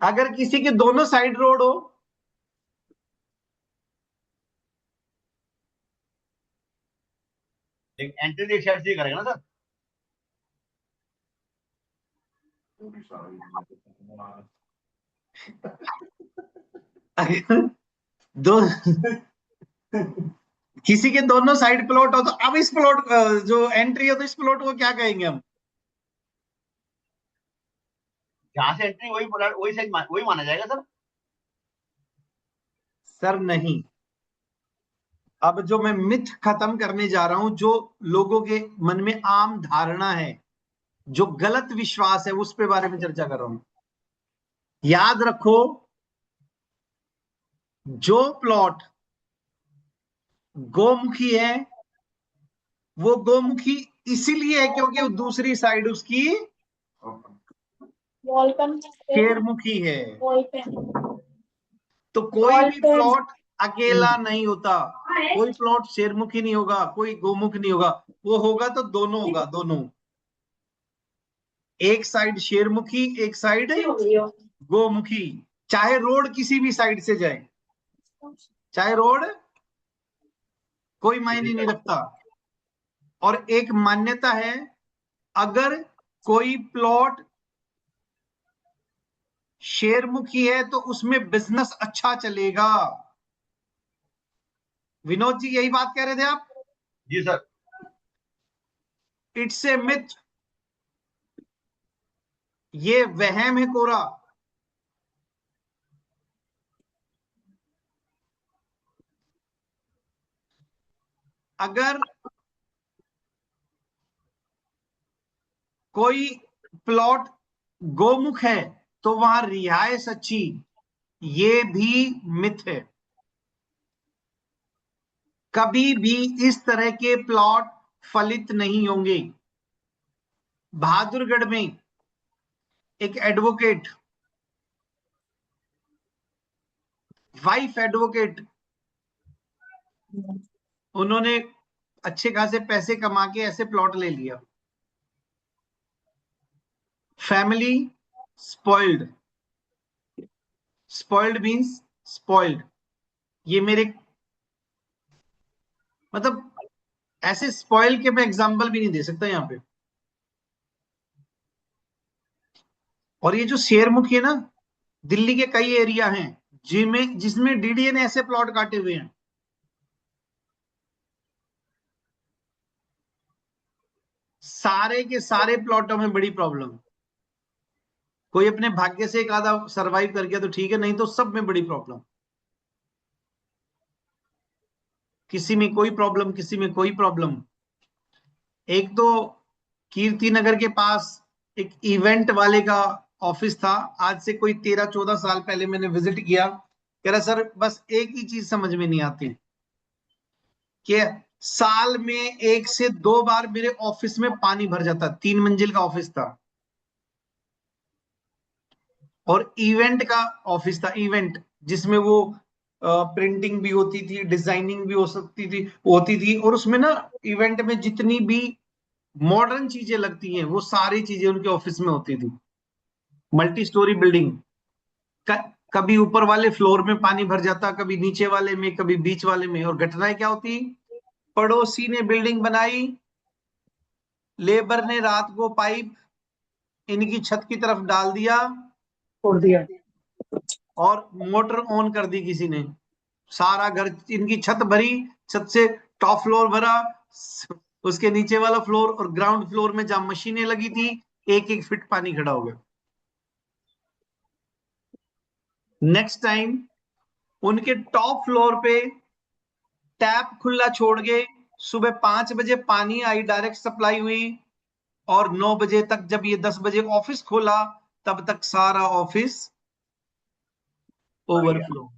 अगर किसी के दोनों साइड रोड हो, एक एंट्री एक साइड से करेगा ना सर। अगर दो किसी के दोनों साइड प्लॉट हो, तो अब इस प्लॉट जो एंट्री हो, तो इस प्लॉट को क्या कहेंगे हम? जहां से एंट्री वही वही साइड वही माना जाएगा सर। सर नहीं, अब जो मैं मिथ खत्म करने जा रहा हूं, जो लोगों के मन में आम धारणा है, जो गलत विश्वास है, उस पे बारे में चर्चा कर रहा हूं। याद रखो, जो प्लॉट गोमुखी है वो गोमुखी इसीलिए है क्योंकि दूसरी साइड उसकी वॉल पेन शेरमुखी है। वॉल पेन तो कोई वॉल भी पेन प्लॉट अकेला नहीं होता, कोई प्लॉट शेरमुखी नहीं होगा, कोई गोमुख नहीं होगा। वो होगा तो दोनों होगा, दोनों। एक साइड शेरमुखी, एक साइड गोमुखी। चाहे रोड किसी भी साइड से जाए, चाहे रोड, कोई मायने नहीं रखता। और एक मान्यता है, अगर कोई प्लॉट शेरमुखी है तो उसमें बिजनेस अच्छा चलेगा। विनोद जी यही बात कह रहे थे आप? जी सर। इट्स ए मिथ, ये वहम है कोरा। अगर कोई प्लॉट गोमुख है तो वहां रिहायश अच्छी, ये भी मिथ है। कभी भी इस तरह के प्लॉट फलित नहीं होंगे। बहादुरगढ़ में एक एडवोकेट, वाइफ एडवोकेट, उन्होंने अच्छे खासे पैसे कमा के ऐसे प्लॉट ले लिया। Family spoiled, spoiled means spoiled. ये मेरे मतलब ऐसे स्पॉइल के मैं एग्जांपल भी नहीं दे सकता यहाँ पे। और ये जो शेयरमुखी है ना, दिल्ली के कई एरिया हैं जिसमें डीडीए ने ऐसे प्लॉट काटे हुए हैं। सारे के सारे प्लॉटों में बड़ी प्रॉब्लम। कोई अपने भाग्य से एक आधा सरवाइव कर गया तो ठीक है, नहीं तो सब में बड़ी प्रॉब्लम। किसी में कोई प्रॉब्लम, किसी में कोई प्रॉब्लम। एक तो कीर्ति नगर के पास एक इवेंट वाले का ऑफिस था। आज से कोई 13-14 साल पहले मैंने विजिट किया। कह रहा सर बस एक ही चीज समझ में नहीं आती कि साल में 1 से 2 बार मेरे ऑफिस में पानी भर जाता। 3 मंजिल का ऑफिस था और इवेंट का ऑफिस था। इवेंट जिसमें वो प्रिंटिंग भी होती थी, डिजाइनिंग भी हो सकती थी, होती थी। और उसमें ना इवेंट में जितनी भी मॉडर्न चीजें लगती हैं वो सारी चीजें उनके ऑफिस में होती थी। Multi storey building. कभी ऊपर वाले फ्लोर में पानी भर जाता, कभी नीचे वाले में, कभी बीच वाले में। और घटनाएं क्या होती, पड़ोसी ने बिल्डिंग बनाई, लेबर ने रात को पाइप इनकी छत की तरफ डाल दिया छोड़ दिया। और मोटर ऑन कर दी किसी ने। सारा घर, इनकी छत भरी, छत से टॉप फ्लोर भरा, उसके नीचे वाला फ्लोर और ग्राउंड फ्लोर में जहां मशीनें लगी थी 1-1 फीट पानी खड़ा हो गया। नेक्स्ट टाइम उनके टॉप फ्लोर पे टैप खुला छोड़ के सुबह 5 बजे पानी आई, डायरेक्ट सप्लाई हुई। और 9 बजे तक, जब ये 10 बजे ऑफिस खोला, तब तक सारा ऑफिस ओवरफ्लो।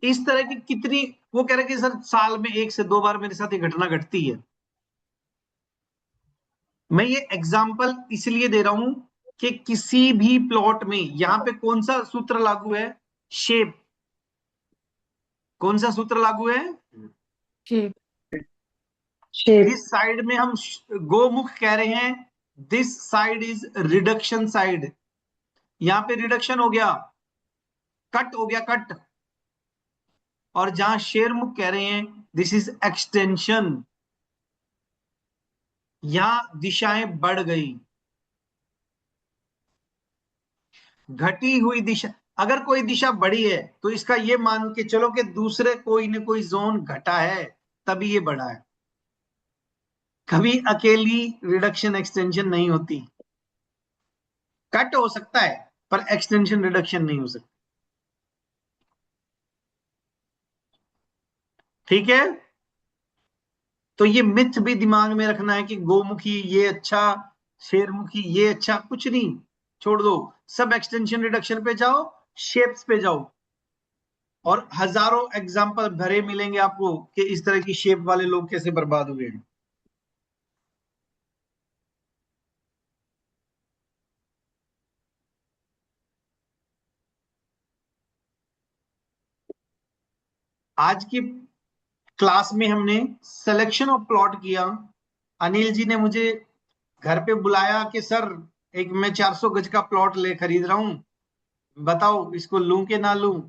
इस तरह की कितनी, वो कह रहे कि सर साल में 1 से 2 बार मेरे साथ ये घटना घटती है। मैं ये एग्जाम्पल इसलिए दे रहा हूं कि किसी भी प्लॉट में यहां पे कौन सा सूत्र लागू है, शेप। कौन सा सूत्र लागू है, शेप। शेप। जिस साइड में हम गोमुख कह रहे हैं, this side is reduction side. यहां पे रिडक्शन हो गया, कट हो गया, कट। और जहां शेरमुख कह रहे हैं दिस इज एक्सटेंशन, यहां दिशाएं बढ़ गई। घटी हुई दिशा, अगर कोई दिशा बढ़ी है तो इसका ये मान के चलो कि दूसरे कोई न कोई जोन घटा है, तभी ये बढ़ा है। कभी अकेली रिडक्शन एक्सटेंशन नहीं होती। कट हो सकता है पर एक्सटेंशन रिडक्शन नहीं हो सकती। ठीक है, तो ये मिथ भी दिमाग में रखना है कि गोमुखी ये अच्छा, शेरमुखी ये अच्छा। कुछ नहीं, छोड़ दो। सब एक्सटेंशन रिडक्शन पे जाओ, शेप्स पे जाओ। और हजारों एग्जाम्पल भरे मिलेंगे आपको कि इस तरह की शेप वाले लोग कैसे बर्बाद हुए हैं। आज की क्लास में हमने सिलेक्शन ऑफ प्लॉट किया। अनिल जी ने मुझे घर पे बुलाया कि सर एक मैं 400 गज का प्लॉट ले खरीद रहा हूं, बताओ इसको लूं कि ना लूं।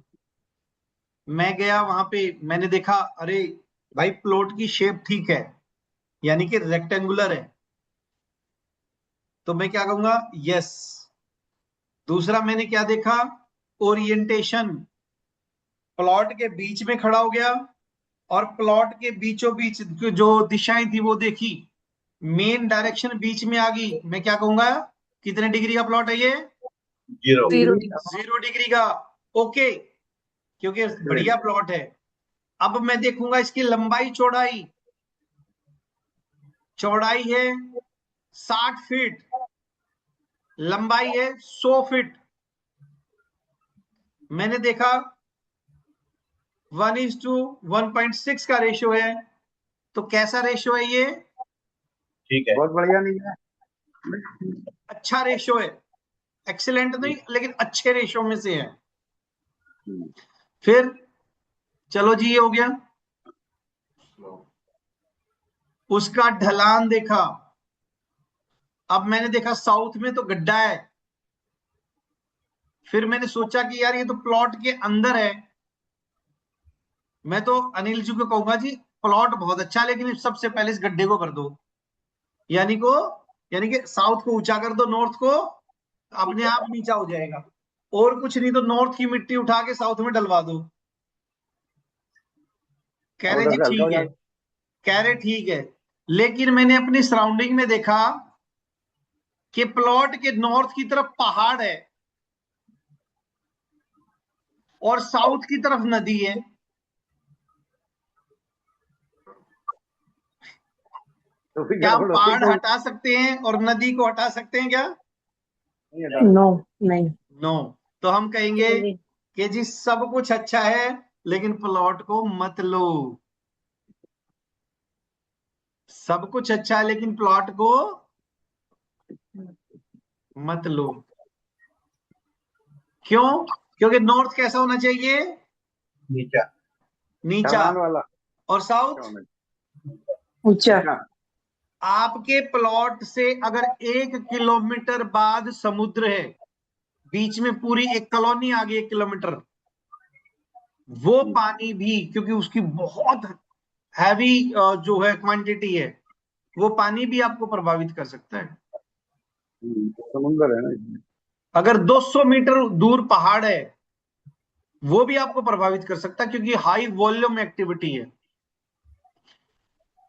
मैं गया वहां पे, मैंने देखा, अरे भाई प्लॉट की शेप ठीक है, यानी कि रेक्टेंगुलर है, तो मैं क्या कहूंगा, यस। दूसरा मैंने क्या देखा, ओरिएंटेशन। प्लॉट के बीच में खड़ा हो गया और प्लॉट के बीचों बीच जो दिशाएं थी वो देखी, मेन डायरेक्शन बीच में आ गई। मैं क्या कहूंगा, कितने डिग्री का प्लॉट है ये, 0 डिग्री का। ओके, क्योंकि बढ़िया प्लॉट है। अब मैं देखूंगा इसकी लंबाई चौड़ाई। चौड़ाई है 60 फीट, लंबाई है 100 फीट। मैंने देखा 1:1.6 का रेशियो है। तो कैसा रेशियो है ये, ठीक है, बहुत बढ़िया नहीं है, अच्छा रेशियो है। एक्सीलेंट नहीं, लेकिन अच्छे रेशियो में से है। फिर चलो जी, ये हो गया। उसका ढलान देखा। अब मैंने देखा साउथ में तो गड्ढा है। फिर मैंने सोचा कि यार ये तो प्लॉट के अंदर है। मैं तो अनिल जी को कहूंगा जी प्लॉट बहुत अच्छा है, लेकिन सबसे पहले इस गड्ढे को कर दो, यानी कि साउथ को ऊंचा कर दो, नॉर्थ को अपने आप नीचा हो जाएगा। और कुछ नहीं तो नॉर्थ की मिट्टी उठा के साउथ में डलवा दो। कह और रहे उधर जी से हल्का हो ठीक है, जाएगा। कह रहे ठीक है, लेकिन मैंने अपनी सराउंडिंग में देखा कि प्लॉट के नॉर्थ की तरफ पहाड़ है और साउथ की तरफ नदी है। तो फिर क्या हम गड़बड़ हो गई, पहाड़ तो हटा सकते हैं और नदी को हटा सकते हैं क्या? नहीं हटा नो नहीं। नो। तो हम कहेंगे नहीं। कि जी सब कुछ अच्छा है लेकिन प्लॉट को मत लो। सब कुछ अच्छा है लेकिन प्लॉट को मत लो। क्यों? क्योंकि नॉर्थ कैसा होना चाहिए? नीचा, नीचा। ढलान वाला और नीचा साउथ? होना ऊंचा। चाहिए। ऊंचा। आपके प्लॉट से अगर 1 किलोमीटर बाद समुद्र है, बीच में पूरी एक कॉलोनी आ गई 1 किलोमीटर, वो पानी भी क्योंकि उसकी बहुत हैवी जो है क्वांटिटी है, वो पानी भी आपको प्रभावित कर सकता है। समुंदर है ना इसमें। अगर 200 मीटर दूर पहाड़ है, वो भी आपको प्रभावित कर सकता है क्योंकि हाई वॉल्यूम एक्टिविटी है।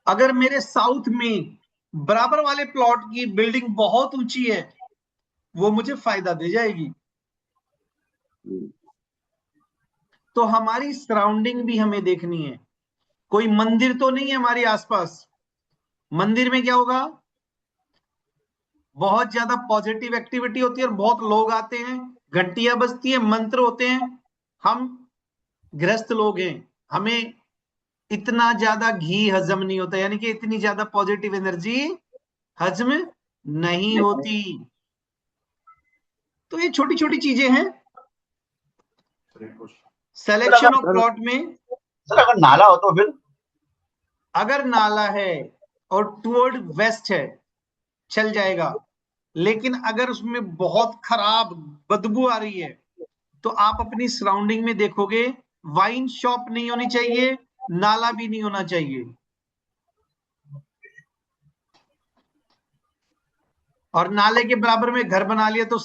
अगर मेरे साउथ में बराबर वाले प्लॉट की बिल्डिंग बहुत ऊंची है, वो मुझे फायदा दे जाएगी। तो हमारी सराउंडिंग भी हमें देखनी है। कोई मंदिर तो नहीं है हमारे आसपास। मंदिर में क्या होगा? बहुत ज्यादा पॉजिटिव एक्टिविटी होती है और बहुत लोग आते हैं, घंटियां बजती हैं, मंत्र होते हैं। हम गृहस्थ लोग हैं, हमें इतना ज्यादा घी हजम नहीं होता, यानी कि इतनी ज्यादा पॉजिटिव एनर्जी हजम नहीं होती। तो ये छोटी छोटी चीजें हैं सर सिलेक्शन ऑफ अगर प्लॉट में। सर अगर नाला हो तो फिर? अगर नाला है और टुवर्ड वेस्ट है, चल जाएगा। लेकिन अगर उसमें बहुत खराब बदबू आ रही है, तो आप अपनी सराउंडिंग में देखोगे, वाइन शॉप नहीं होनी चाहिए, नाला भी नहीं होना चाहिए। और नाले के बराबर में घर बना लिया तो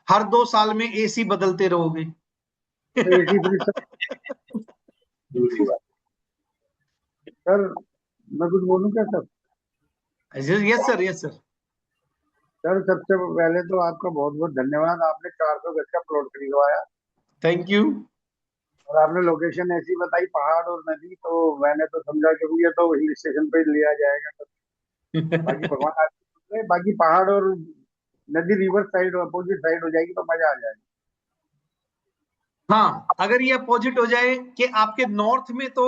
हर 2 साल में एसी बदलते रहोगे। तो एसी फ्रिज सर, मैं कुछ बोलूं क्या sir? Yes sir, yes sir. Sir सबसे पहले तो आपका बहुत बहुत धन्यवाद, आपने 400 गज का प्लॉट खरीदवाया। Thank you. और आपने लोकेशन ऐसी बताई, पहाड़ और नदी, तो मैंने तो समझा कि ये तो हिल स्टेशन पे लिया जाएगा। तो बाकी भगवान आशीर्वाद करे, बाकी पहाड़ और नदी रिवर साइड अपोजिट साइड हो जाएगी तो मजा आ जाएगा। हाँ, अगर ये अपोजिट हो जाए कि आपके नॉर्थ में तो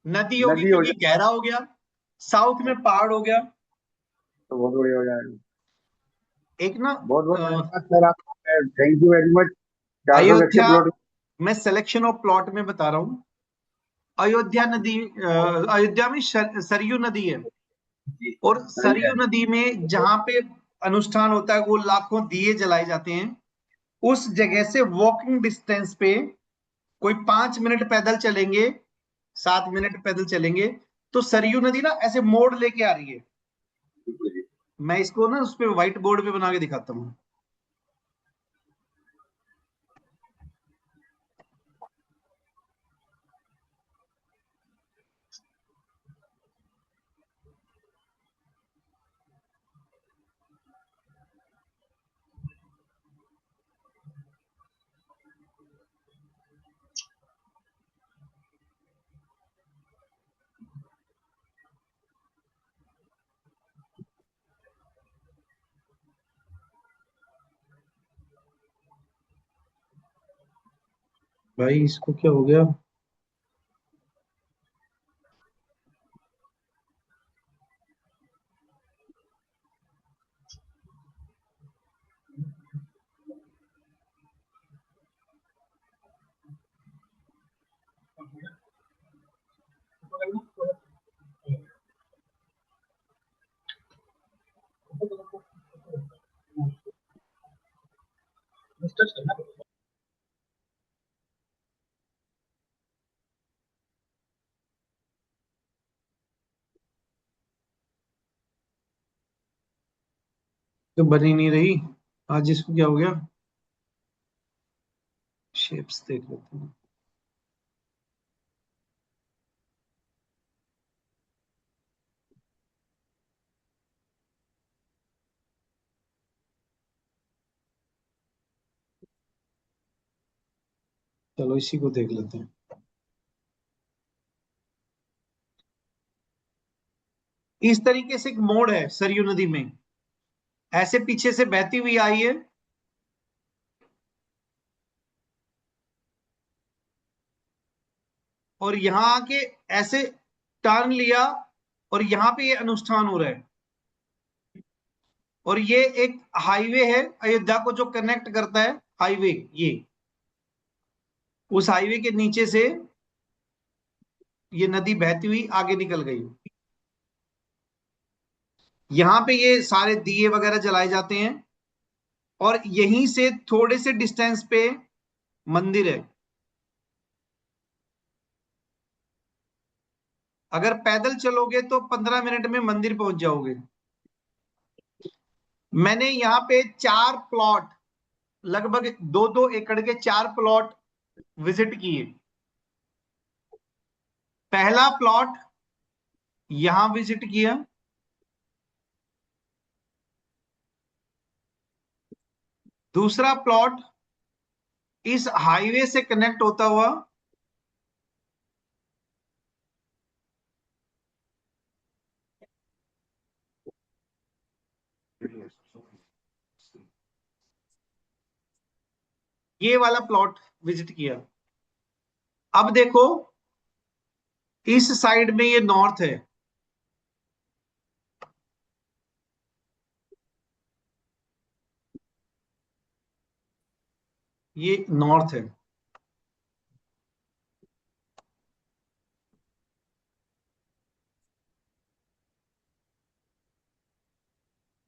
नदी होगी नदी हो क्योंकि जाए गहरा हो गया, साउथ में पहाड़ हो गया। तो बहुत बढ़िया हो जाएगा। एक ना बहुत बहुत धन्यवाद सर आपका, थैंक यू वेरी मच। 400 गज के अयोध्या, प्लॉट। मैं सिलेक्शन ऑफ प्लॉट में बता रहा हूँ। अयोध्या नदी, अयोध्या में सरयू नदी है, और हाँ जी, सरयू नदी में जहां पे अनुष्ठान होता है, वो लाखों दिए जलाए जाते हैं। उस जगह से वॉकिंग डिस्टेंस पे कोई 5 मिनट पैदल चलेंगे, 7 मिनट पैदल चलेंगे, तो सरयू नदी ना ऐसे मोड़ लेके आ रही है। मैं इसको ना उस पे व्हाइट बोर्ड पे बना के दिखाता हूँ। भाई इसको क्या हो गया? तो बनी नहीं रही। आज इसको क्या हो गया, शेप्स देख लेते हैं। चलो इसी को देख लेते हैं। इस तरीके से एक मोड़ है सरयू नदी में, ऐसे पीछे से बहती हुई आई है, और यहां आके ऐसे टर्न लिया, और यहां पे ये अनुष्ठान हो रहा है। और ये एक हाईवे है अयोध्या को जो कनेक्ट करता है, हाईवे, ये उस हाईवे के नीचे से ये नदी बहती हुई आगे निकल गई। यहां पे ये सारे दिए वगैरह जलाए जाते हैं, और यहीं से थोड़े से डिस्टेंस पे मंदिर है। अगर पैदल चलोगे तो 15 मिनट में मंदिर पहुंच जाओगे। मैंने यहाँ पे 4 प्लॉट, लगभग 2-2 एकड़ के 4 प्लॉट विजिट किए। पहला प्लॉट यहां विजिट किया, दूसरा प्लॉट इस हाईवे से कनेक्ट होता हुआ ये वाला प्लॉट विजिट किया। अब देखो, इस साइड में ये नॉर्थ है, ये नॉर्थ है।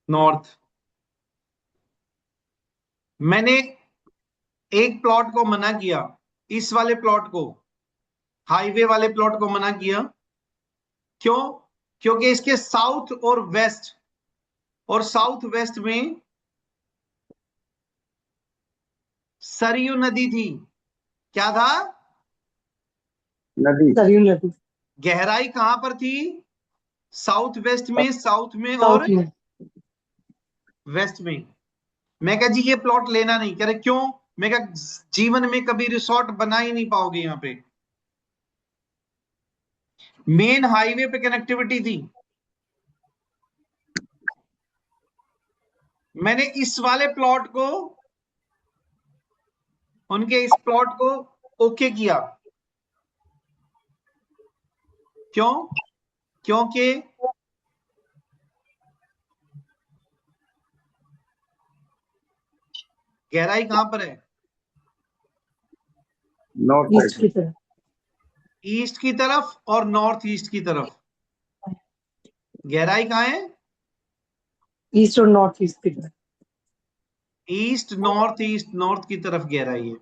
नॉर्थ। मैंने एक प्लॉट को मना किया, इस वाले प्लॉट को, हाईवे वाले प्लॉट को मना किया। क्यों? क्योंकि इसके साउथ और साउथ वेस्ट में सरयू नदी थी। क्या था? नदी। सरयू नदी गहराई कहां पर थी? साउथ वेस्ट में, साउथ में और साउथ में। वेस्ट में। मैं कहा जी ये प्लॉट लेना नहीं। कह रहे क्यों? मैं कहा जीवन में कभी रिसोर्ट बना ही नहीं पाओगे यहाँ पे, मेन हाईवे पे कनेक्टिविटी थी। मैंने इस वाले प्लॉट को, उनके इस प्लॉट को ओके किया। क्यों? क्योंकि गहराई कहां पर है? नॉर्थ ईस्ट साइड की तरफ। ईस्ट की तरफ और नॉर्थ ईस्ट की तरफ। गहराई कहां है? ईस्ट और नॉर्थ ईस्ट की तरफ। ईस्ट नॉर्थ की तरफ गहराई है।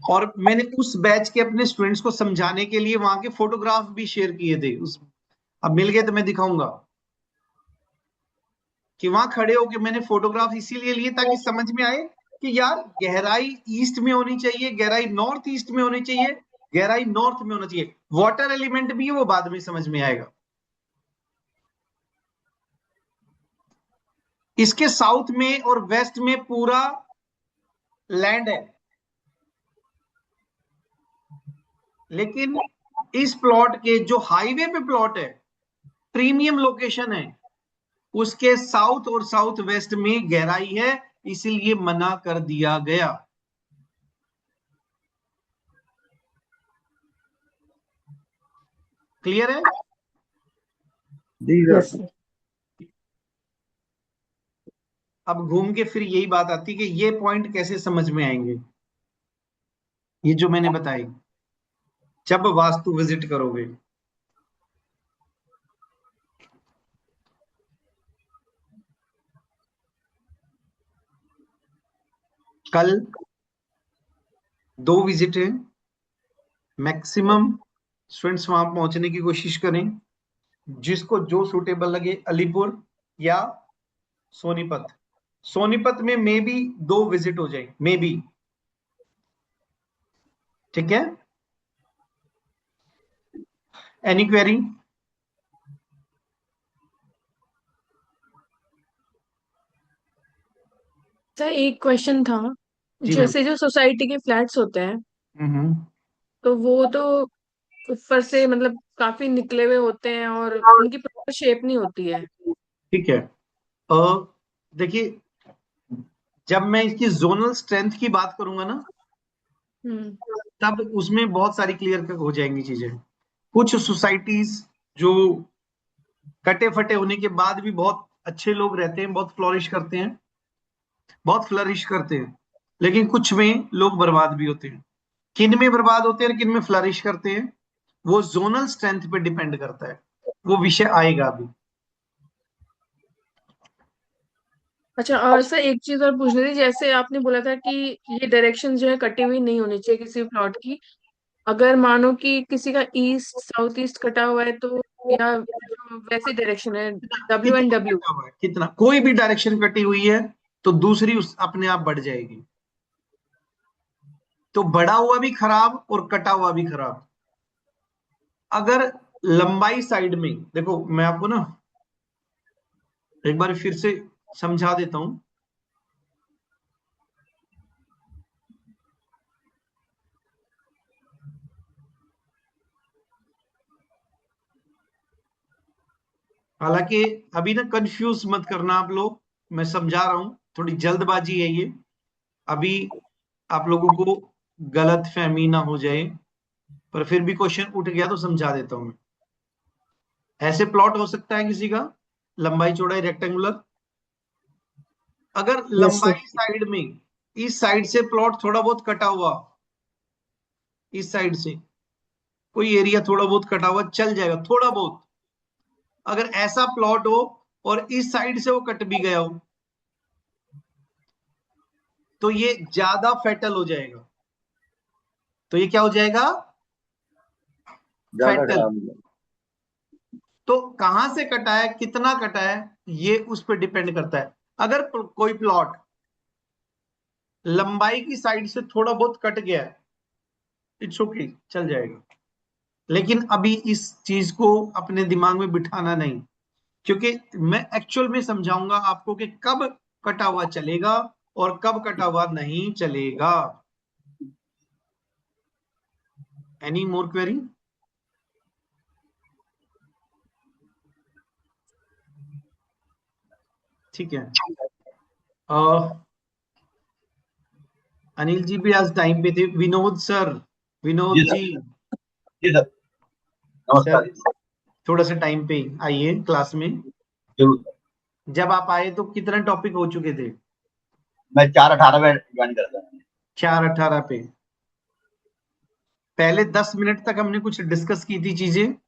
और मैंने उस बैच के अपने स्टूडेंट्स को समझाने के लिए वहां के फोटोग्राफ भी शेयर किए थे। उस अब मिल गए तो मैं दिखाऊंगा कि वहां खड़े होके मैंने फोटोग्राफ इसीलिए लिए ताकि समझ में आए कि यार गहराई ईस्ट में होनी चाहिए, गहराई नॉर्थ ईस्ट में होनी चाहिए, गहराई नॉर्थ में होना चाहिए। वाटर एलिमेंट भी है, वो बाद में समझ में आएगा। इसके साउथ में और वेस्ट में पूरा लैंड है, लेकिन इस प्लॉट के जो हाईवे पे प्लॉट है, प्रीमियम लोकेशन है, उसके साउथ और साउथ वेस्ट में गहराई है, इसीलिए मना कर दिया गया। क्लियर है? जी यस सर। सर। अब घूम के फिर यही बात आती कि ये पॉइंट कैसे समझ में आएंगे, ये जो मैंने बताई, जब वास्तु विजिट करोगे। कल 2 विजिट है, मैक्सिमम स्टूडेंट्स वहां पहुंचने की कोशिश करें। जिसको जो सूटेबल लगे, अलीपुर या सोनीपत। सोनीपत में मे बी 2 विजिट हो जाए, मे बी। ठीक है, एनी क्वेरी? सर एक क्वेश्चन था, जी मैम। जैसे जो सोसाइटी के फ्लैट्स होते हैं हम्म। तो वो तो ऊपर से मतलब काफी निकले हुए होते हैं और उनकी प्रॉपर शेप नहीं होती है। ठीक है, देखिए, जब मैं इसकी जोनल स्ट्रेंथ की बात करूंगा ना, हम्म। तब उसमें बहुत सारी क्लियर हो जाएंगी चीजें। कुछ सोसाइटीज जो कटे फटे होने के बाद भी बहुत अच्छे लोग रहते हैं, बहुत फ्लोरिश करते हैं, बहुत फ्लरिश करते हैं, लेकिन कुछ में लोग बर्बाद भी होते हैं। किन में बर्बाद होते हैं, किन में फ्लरिश करते हैं, वो जोनल स्ट्रेंथ पे डिपेंड करता है। वो विषय आएगा अभी। अच्छा, और सर एक चीज और पूछनी थी, जैसे आपने बोला था कि ये डायरेक्शन जो है कटी हुई नहीं होनी चाहिए किसी प्लॉट की। अगर मानो कि किसी का ईस्ट साउथ ईस्ट कटा हुआ है तो, या जो वैसी डायरेक्शन है डब्ल्यू एंड कितना डब्ल्यू। कटा हुआ है, कितना, कोई भी डायरेक्शन कटी हुई है तो दूसरी उस अपने आप बढ़ जाएगी। तो बढ़ा हुआ भी खराब और कटा हुआ भी खराब। अगर लंबाई साइड में देखो, मैं आपको ना एक बार फिर से समझा देता हूं। हालांकि अभी ना कंफ्यूज मत करना आप लोग, मैं समझा रहा हूं, थोड़ी जल्दबाजी है ये। अभी आप लोगों को गलत फहमी ना हो जाए, पर फिर भी क्वेश्चन उठ गया तो समझा देता हूं मैं। ऐसे प्लॉट हो सकता है किसी का, लंबाई चौड़ाई रेक्टेंगुलर। अगर Yes, sir. लंबाई साइड में इस साइड से प्लॉट थोड़ा बहुत कटा हुआ, इस साइड से कोई एरिया थोड़ा बहुत कटा हुआ चल जाएगा, थोड़ा बहुत। अगर ऐसा प्लॉट हो और इस साइड से वो कट भी गया हो, तो ये ज्यादा फैटल हो जाएगा। तो ये क्या हो जाएगा? ज्यादा फैटल। खराब नहीं। तो कहां से कटा है, कितना कटा है, ये उस पर डिपेंड करता है। अगर कोई प्लॉट लंबाई की साइड से थोड़ा बहुत कट गया है, इट्स ओके, चल जाएगा। लेकिन अभी इस चीज को अपने दिमाग में बिठाना नहीं, क्योंकि मैं एक्चुअल में समझाऊंगा आपको कि कब कटा हुआ चलेगा और कब कटा हुआ नहीं चलेगा। Any more query? ठीक है, अनिल जी भी आज टाइम पे थे। विनोद सर, जी विनोद सर। जी, जी सर। सर नमस्कार जी। थोड़ा सा टाइम पे आइए क्लास में। जरूर सर। जब आप आए तो कितने टॉपिक हो चुके थे? मैं 4:18 में ज्वाइन करता हूँ। 4:18 पे। पहले 10 मिनट तक हमने कुछ डिस्कस की थी चीजें, बस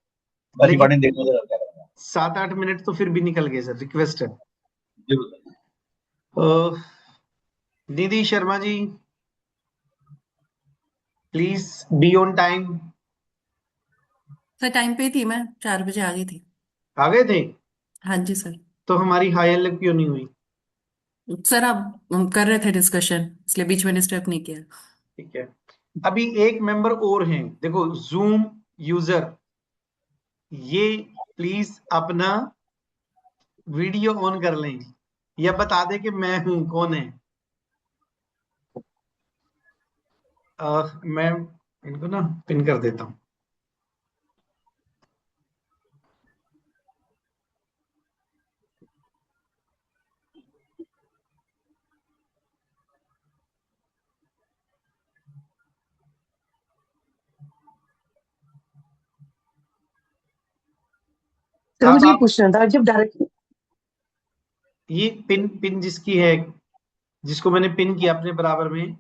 लेकिन रिकॉर्डिंग देखने सर, क्या करना है। 7-8 मिनट तो फिर भी निकल गए सर, रिक्वेस्ट है। जरूर sir. Uh, Nidhi Sharma ji, please be on time. Sir time पे थी, मैं 4 बजे आ गई थी। आ गए थे? हाँ जी सर। तो हमारी हाई अलग क्यों नहीं हुई? सर आप हम कर रहे थे डिस्कशन, इसलिए बीच में डिस्टर्ब नहीं किया। ठीक है, अभी एक मेंबर और हैं, देखो, जूम यूजर, ये प्लीज अपना वीडियो ऑन कर लें या बता दे कि मैं हूं, कौन है। मैं इनको ना पिन कर देता हूं। सर अब मुझे ये आप पूछना था, जब डायरेक्ट ये पिन पिन जिसकी है, जिसको मैंने पिन किया अपने बराबर में,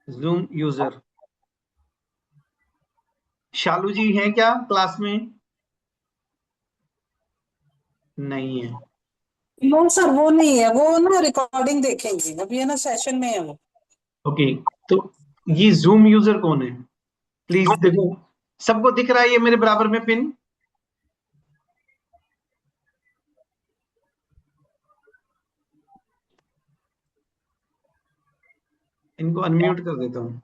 जूम यूजर, शालू जी हैं क्या क्लास में? नहीं है। नो सर, वो नहीं है, वो ना रिकॉर्डिंग देखेंगे, अभी है ना सेशन में है वो। ओके, तो ये जूम यूजर कौन है? प्लीज देखो, सबको दिख रहा है ये मेरे बराबर में पिन? इनको अनम्यूट कर देता हूं।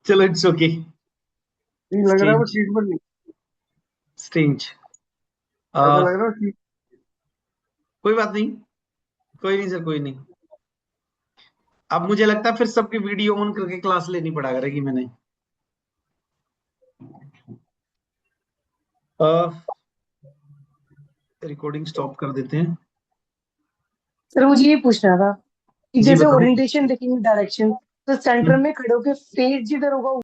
चलो इट्स ओके। नहीं लग रहा है वो शीट पर नहीं, स्ट्रेंज। ऐसा लग रहा है शीट। कोई बात नहीं, कोई नहीं सर, कोई नहीं। अब मुझे लगता है फिर सबकी वीडियो ऑन करके क्लास लेनी पड़ा करेगी मैंने। रिकॉर्डिंग स्टॉप कर देते हैं। सर मुझे ये पूछना था कि जी जैसे बताओ। ओरिएंटेशन देखेंगे डायरेक्शन, तो सेंटर में खड़े होकर फेस जिधर होगा